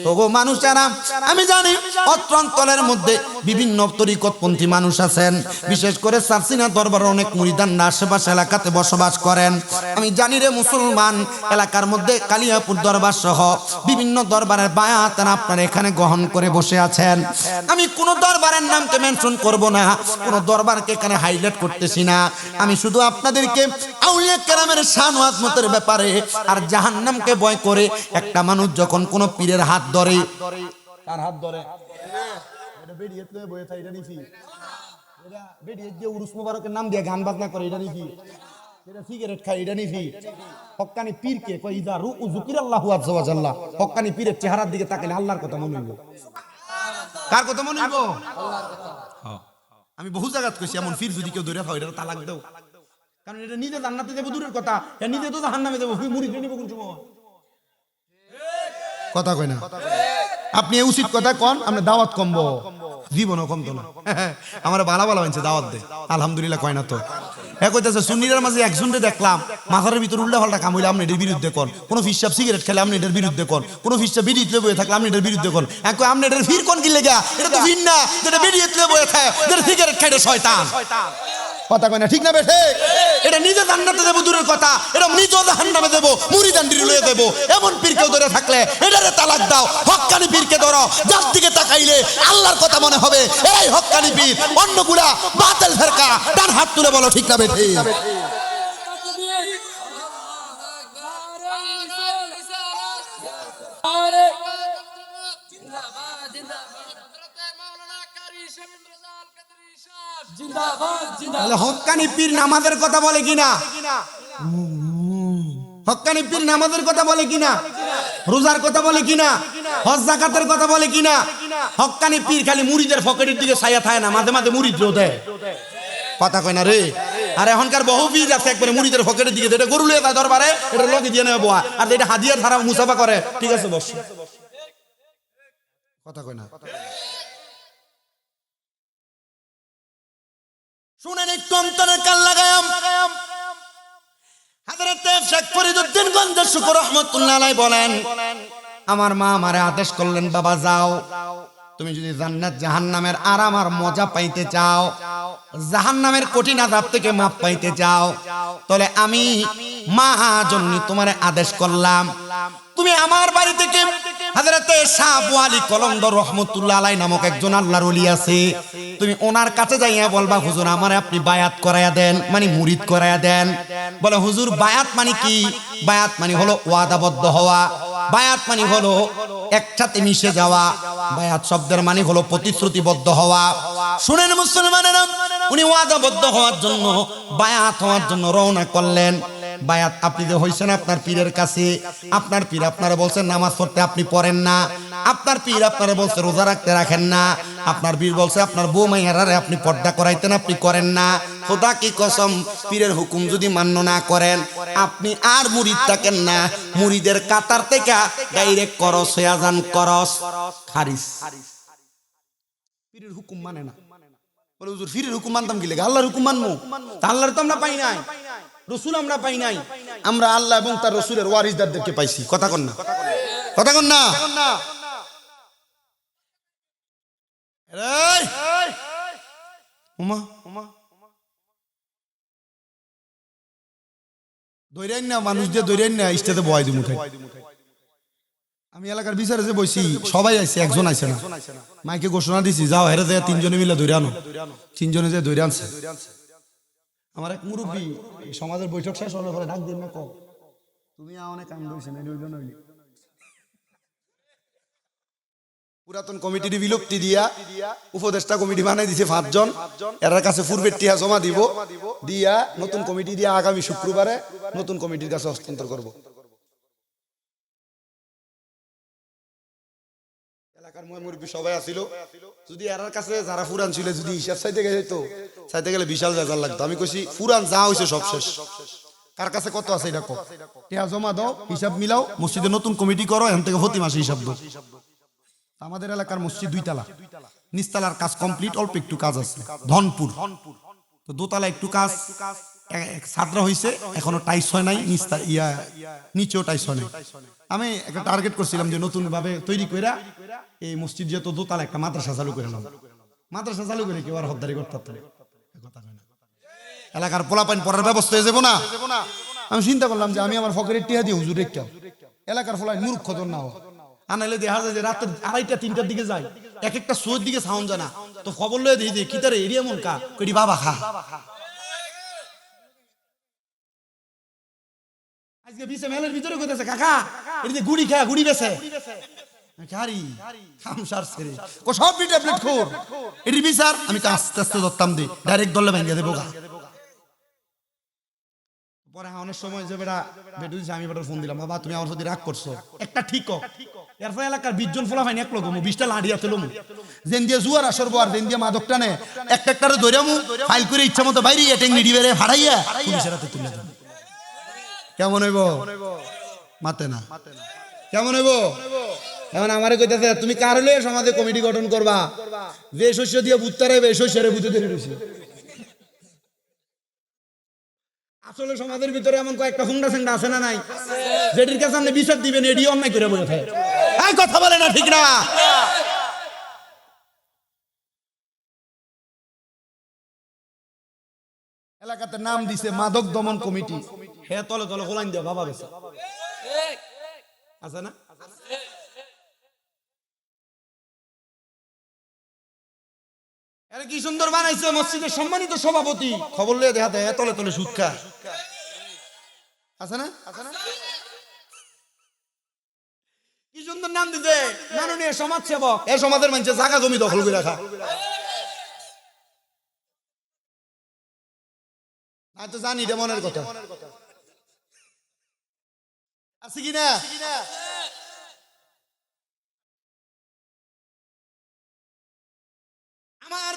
ওগো মানুষেরা, আমি জানি অত্র অঞ্চলের মধ্যে বিভিন্ন তরিকতপন্থী মানুষ আছেন, বিশেষ করে সারসিনা দরবারের অনেক মুরিদানরা আশেপাশে এলাকাতে বসবাস করেন। আমি জানি রে মুসলমান, এলাকার মধ্যে কালিয়াপুর দরবার সহ বিভিন্ন দরবারের বায়াত আপনারা এখানে গ্রহণ করে বসে আছেন। আমি কোন দরবারের নামকে মেনশন করব না, কোন দরবারকে এখানে হাইলাইট করতেছি না। আমি শুধু আপনাদেরকে আউলিয়া কেরামের শান ও আজমতের ব্যাপারে আর জাহান্নামকে ভয় করে একটা মানুষ যখন কোন পীরের হাত ধরে, কার হাত ধরে? এটা বেরিয়েত লয়ে বয়ে থাকে, এটা নিছি। এটা বেরিয়েত দিয়ে উরুস মোবারকের নাম দিয়ে গান বাজনা করে, এটা নিছি। এটা সিগারেট খায়, এটা নিছি। হক্কানি পীরকে কই ইদা রুউ যিকিরাল্লাহু আযজা ওয়া জাল্লা, হক্কানি পীরের চেহারার দিকে তাকালে আল্লাহর কথা মনে হইব। কার কথা মনে হইব? আল্লাহর কথা। হ্যাঁ, আমি বহু জায়গাত কইছি এমন পীর যদি কেউ ধরে পাও এটা তালাক দাও, কারণ এটা নিজে জান্নাতে যাবে দূরের কথা, এটা নিজে তো জাহান্নামে যাবে। মুরিদ নিব কোন সময়? কথা কয় না। আপনি উচিত কথা কন, আমরা দাওয়াত কমবো, জীবনও কমতো না। আমার ভালো ভালো হয়েছে দাওয়াত দে, আলহামদুলিল্লাহ কয় না তো। হ্যাঁ কইতেছে সুন্নিদের মাঝে একজনকে দেখলাম মাথার ভিতর উল্টা পাল্টা কাম হইলে আপনি এটার বিরুদ্ধে কন, কোন ফিসাব সিগারেট খেলে আপনি এটার বিরুদ্ধে কন, কোন ফিসাব বিড়ি তুলে বয়ে থাকলে আপনি এটার বিরুদ্ধে কন। এখন আপনি এটার ফির কোন কি লেগা? এটা তো ভিন্ন না, যেটা বিড়ি তুলে বয়ে থাকে, যেটা সিগারেট খাইতে শয়তান। কথা কয় না, ঠিক না বেঠে? এটা নিজে জান্নাতে দেব দূরের কথা, এটা নিজে জাহান্নামে দেব, মুরিদানদের লয়ে দেব। এমন পীরকে ধরে থাকলে এটারে তালাক দাও। হক্কানি পীরকে ধরো, যার দিকে তাকাইলে আল্লাহর কথা মনে হবে, এই হক্কানি পীর। অন্যগুলা বাতিল ফেরকা। ডান হাত তুলে বলো ঠিক না বেঠে? হক্কানি পীর নামাজের কথা বলে কিনা? হক্কানি পীর নামাজের কথা বলে কিনা? রোজার কথা বলে কিনা? হজ যাকাতের কথা বলে কিনা? হক্কানি পীর খালি মুরিদের পকেটের দিকে ছায়া থাকে না, মাঝে মাঝে মুরিদ দেয়। কথা কয় না রে? আর এখনকার বহু পীর আছে একবারে মুরিদের পকেটের দিকে, এটা গরু লিয়ে যায় দরবারে, এটা লগে দিয়ে নেবে বোয়া, আর এটা হাদিয়া ছাড়া মুসাফা করে। ঠিক আছে বস। কথা কয় না। শুনেন একটু অন্তরের কান লাগায়াম। হযরত শেখ ফরিদউদ্দীন গঞ্জের শুকর রহমাতুল্লাহ আলাইহি বলেন, আমার মা আমারে আদেশ করলেন, বাবা যাও, তুমি যদি জান্নাত জাহান্নামের আরাম আর মজা পাইতে চাও, জাহান্নামের কঠিন আযাব থেকে মাপ পাইতে চাও, তাহলে আমি মা জননী তোমারে আদেশ করলাম, তুমি আমার বাড়ি থেকে হযরতে শাহ আবু আলী কলন্দর রহমাতুল্লাহ আলাইহি নামক একজন আল্লাহর ওলি আছে, তুমি ওনার কাছে যাইয়া বলবা, হুজুর আমারে আপনি বায়াত করায়া দেন, মানে মুরিদ করায়া দেন। বলে হুজুর বায়াত মানে কি? বায়াত মানে হলো ওয়াদাবদ্ধ হওয়া, বায়াত মানে হলো একসাথে মিশে যাওয়া, বায়াত শব্দের মানে হলো প্রতিশ্রুতিবদ্ধ হওয়া। শুনেন মুসলমানেরা, উনি ওয়াদাবদ্ধ হওয়ার জন্য, বায়াত হওয়ার জন্য রওনা করলেন। বায়াত আপনি যে হইছেন আপনার পীরের কাছে, আপনার পীর আপনারা বলছেন নামাজ পড়তে আপনি পড়েন না, আপনার পীর আপনারা বলছে রোজা রাখতে রাখেন না, আপনার পীর বলছে আপনার বউ মাইয়ারে আপনি পর্দা করাইতেন আপনি করেন না। খোদা কি কসম, পীরের হুকুম যদি মান্য না করেন আপনি আর মুরিদ থাকেন না, মুরিদের কাতার থেকে ডাইরেক্ট করস হয়ে যান, করস খারিজ। পীরের হুকুম মানে না। বলে হুজুর পীরের হুকুম মানতাম কি লাগে? আল্লাহর হুকুম মানবো? আল্লাহর তো আমরা পাই নাই, রসুল আমরা পাই নাই, আমরা আল্লাহ এবং তার রসুলের ওয়ারিসদারদেরকে পাইছি। কথা কন না, কথা কন না। দৈরান না মানুষ দিয়ে দৈরান না, স্টেজে বয় দিমু। আমি এলাকার বিচারে যে বইছি সবাই আইছে, একজন আইছে না। মাইকে ঘোষণা দিছি, যাও হেরে যায় তিনজনে মিলে ধরে আনো। তিনজনে যে ধরে আনছে। আমার এক মুরব্বী সমাজের বৈঠক শেষ হওয়ার পরে ডাক দিন না, কও তুমি অনেক কাম হইছে না, হইল নইলি। পুরাতন কমিটির বিলুপ্তি দিয়া উপদেষ্টা কমিটি বানাই দিছে 5 জন। এর কাছে পূর্বের টিহা জমা দিব, দিয়া নতুন কমিটি দিয়া আগামী শুক্রবারে নতুন কমিটির কাছে হস্তান্তর করব। এলাকার মুরব্বী সবাই আছিল, যদি এর কাছে যারা ফুরান ছিল যদি হিসাব চাইতে গেলে বিশাল বেজার লাগতো। আমি কইছি ফুরান যা হইছে সব শেষ, কার কাছে কত আছে এটা কও, টিহা জমা দাও, হিসাব মিলাও, মসজিদে নতুন কমিটি করো, এখান থেকে প্রতি মাসে হিসাব দাও। আমাদের এলাকার মসজিদ 2 তালা, নিচতলার কাজ কমপ্লিট, অল্প একটু কাজ আছে ধনপুর। তো দোতলা একটু কাজ ছাত্রা হইছে, এখনো টাইস হয় নাই, নিচেও টাইস হয় নাই। আমি একটা টার্গেট করছিলাম যে নতুন ভাবে তৈরি কইরা এই মসজিদ যেহেতু দোতলা একটা মাদ্রাসা চালু করে নাও। মাদ্রাসা চালু করে কেউ আর হদ্দারি করতে পারত না। এলাকার পোলাপাইন পড়ার ব্যবস্থা হয়ে যাবো না। আমি চিন্তা করলাম যে আমি আমার ফকেরের টিহা দিয়ে হুজুর একটা এলাকার ফলাই মূর্খ জন না আনাইলে দেখা যায় যে রাত 2:30 3টার দিকে যায়, এক একটা শোয়ের দিকে সাউন্ড জানা, তো খবর লয়ে দিই যে কিতারে এরিয়া মন কা কইটি বাবা খা। আজকে বিছে মেলের ভিতরে কইতাছে কাকা এদিকে গুড়ি খা, গুড়ি বেছে খারি খামসার ছেড়ে কো সব বি ট্যাবলেট খোর এটি বিচার। আমি আস্তে আস্তে ধরতাম দি, ডাইরেক্ট দলে ভাঙিয়ে দেবো গা। পরে অনেক সময় যে বেটু দিছে, আমি বেটার ফোন দিলাম, বাবা তুমি আমার প্রতি রাগ করছো, একটা ঠিক এরপর এলাকার 20 জন ফোলা ফাইন এক লোক 20টা লাড়ি আছে লোমু, যেন দিয়ে জুয়ার আসর আর যেন দিয়ে মাদক টানে একটারে ধরেমু ফাইল করে ইচ্ছা মতো বাইরে টেংনি ডিবেরে ফাড়াইয়া পুলিশের হাতে তুলে দেব। কেমন হইব? মাতে না কেমন হইব? এখন আমারে কইতাছে তুমি কার হলে সমাজে কমিটি গঠন করবা, যে শস্য দিয়ে বুত্তারে বে শস্যরে বুঝে ধরে রইছে। আসলে সমাজের ভিতরে এমন কয়েকটা হুংডা সেংডা আছে না নাই, যেটির কাছে আপনি বিচার দিবেন এডি অন্যায় করে বসে থাকে। এই কথা বলে না, ঠিক না? এলাকাতে নাম দিছে মাদক দমন কমিটি, হে তলে তলে হোলাইন দিয়া বাবা গেছে আছে না? আরে কি সুন্দর বানাইছে, মসজিদের সম্মানিত সভাপতি, খবর লিয়ে দেখাতে তলে তলে সুদ খা আছে না? কি সুন্দর নাম দিতে, মাননীয় সমাজ সেবক। এই সমাজের মানুষের জায়গা জমি দখল করে রাখা, আমি তো জানি এটা মনের কথা আছে কিনা। আমার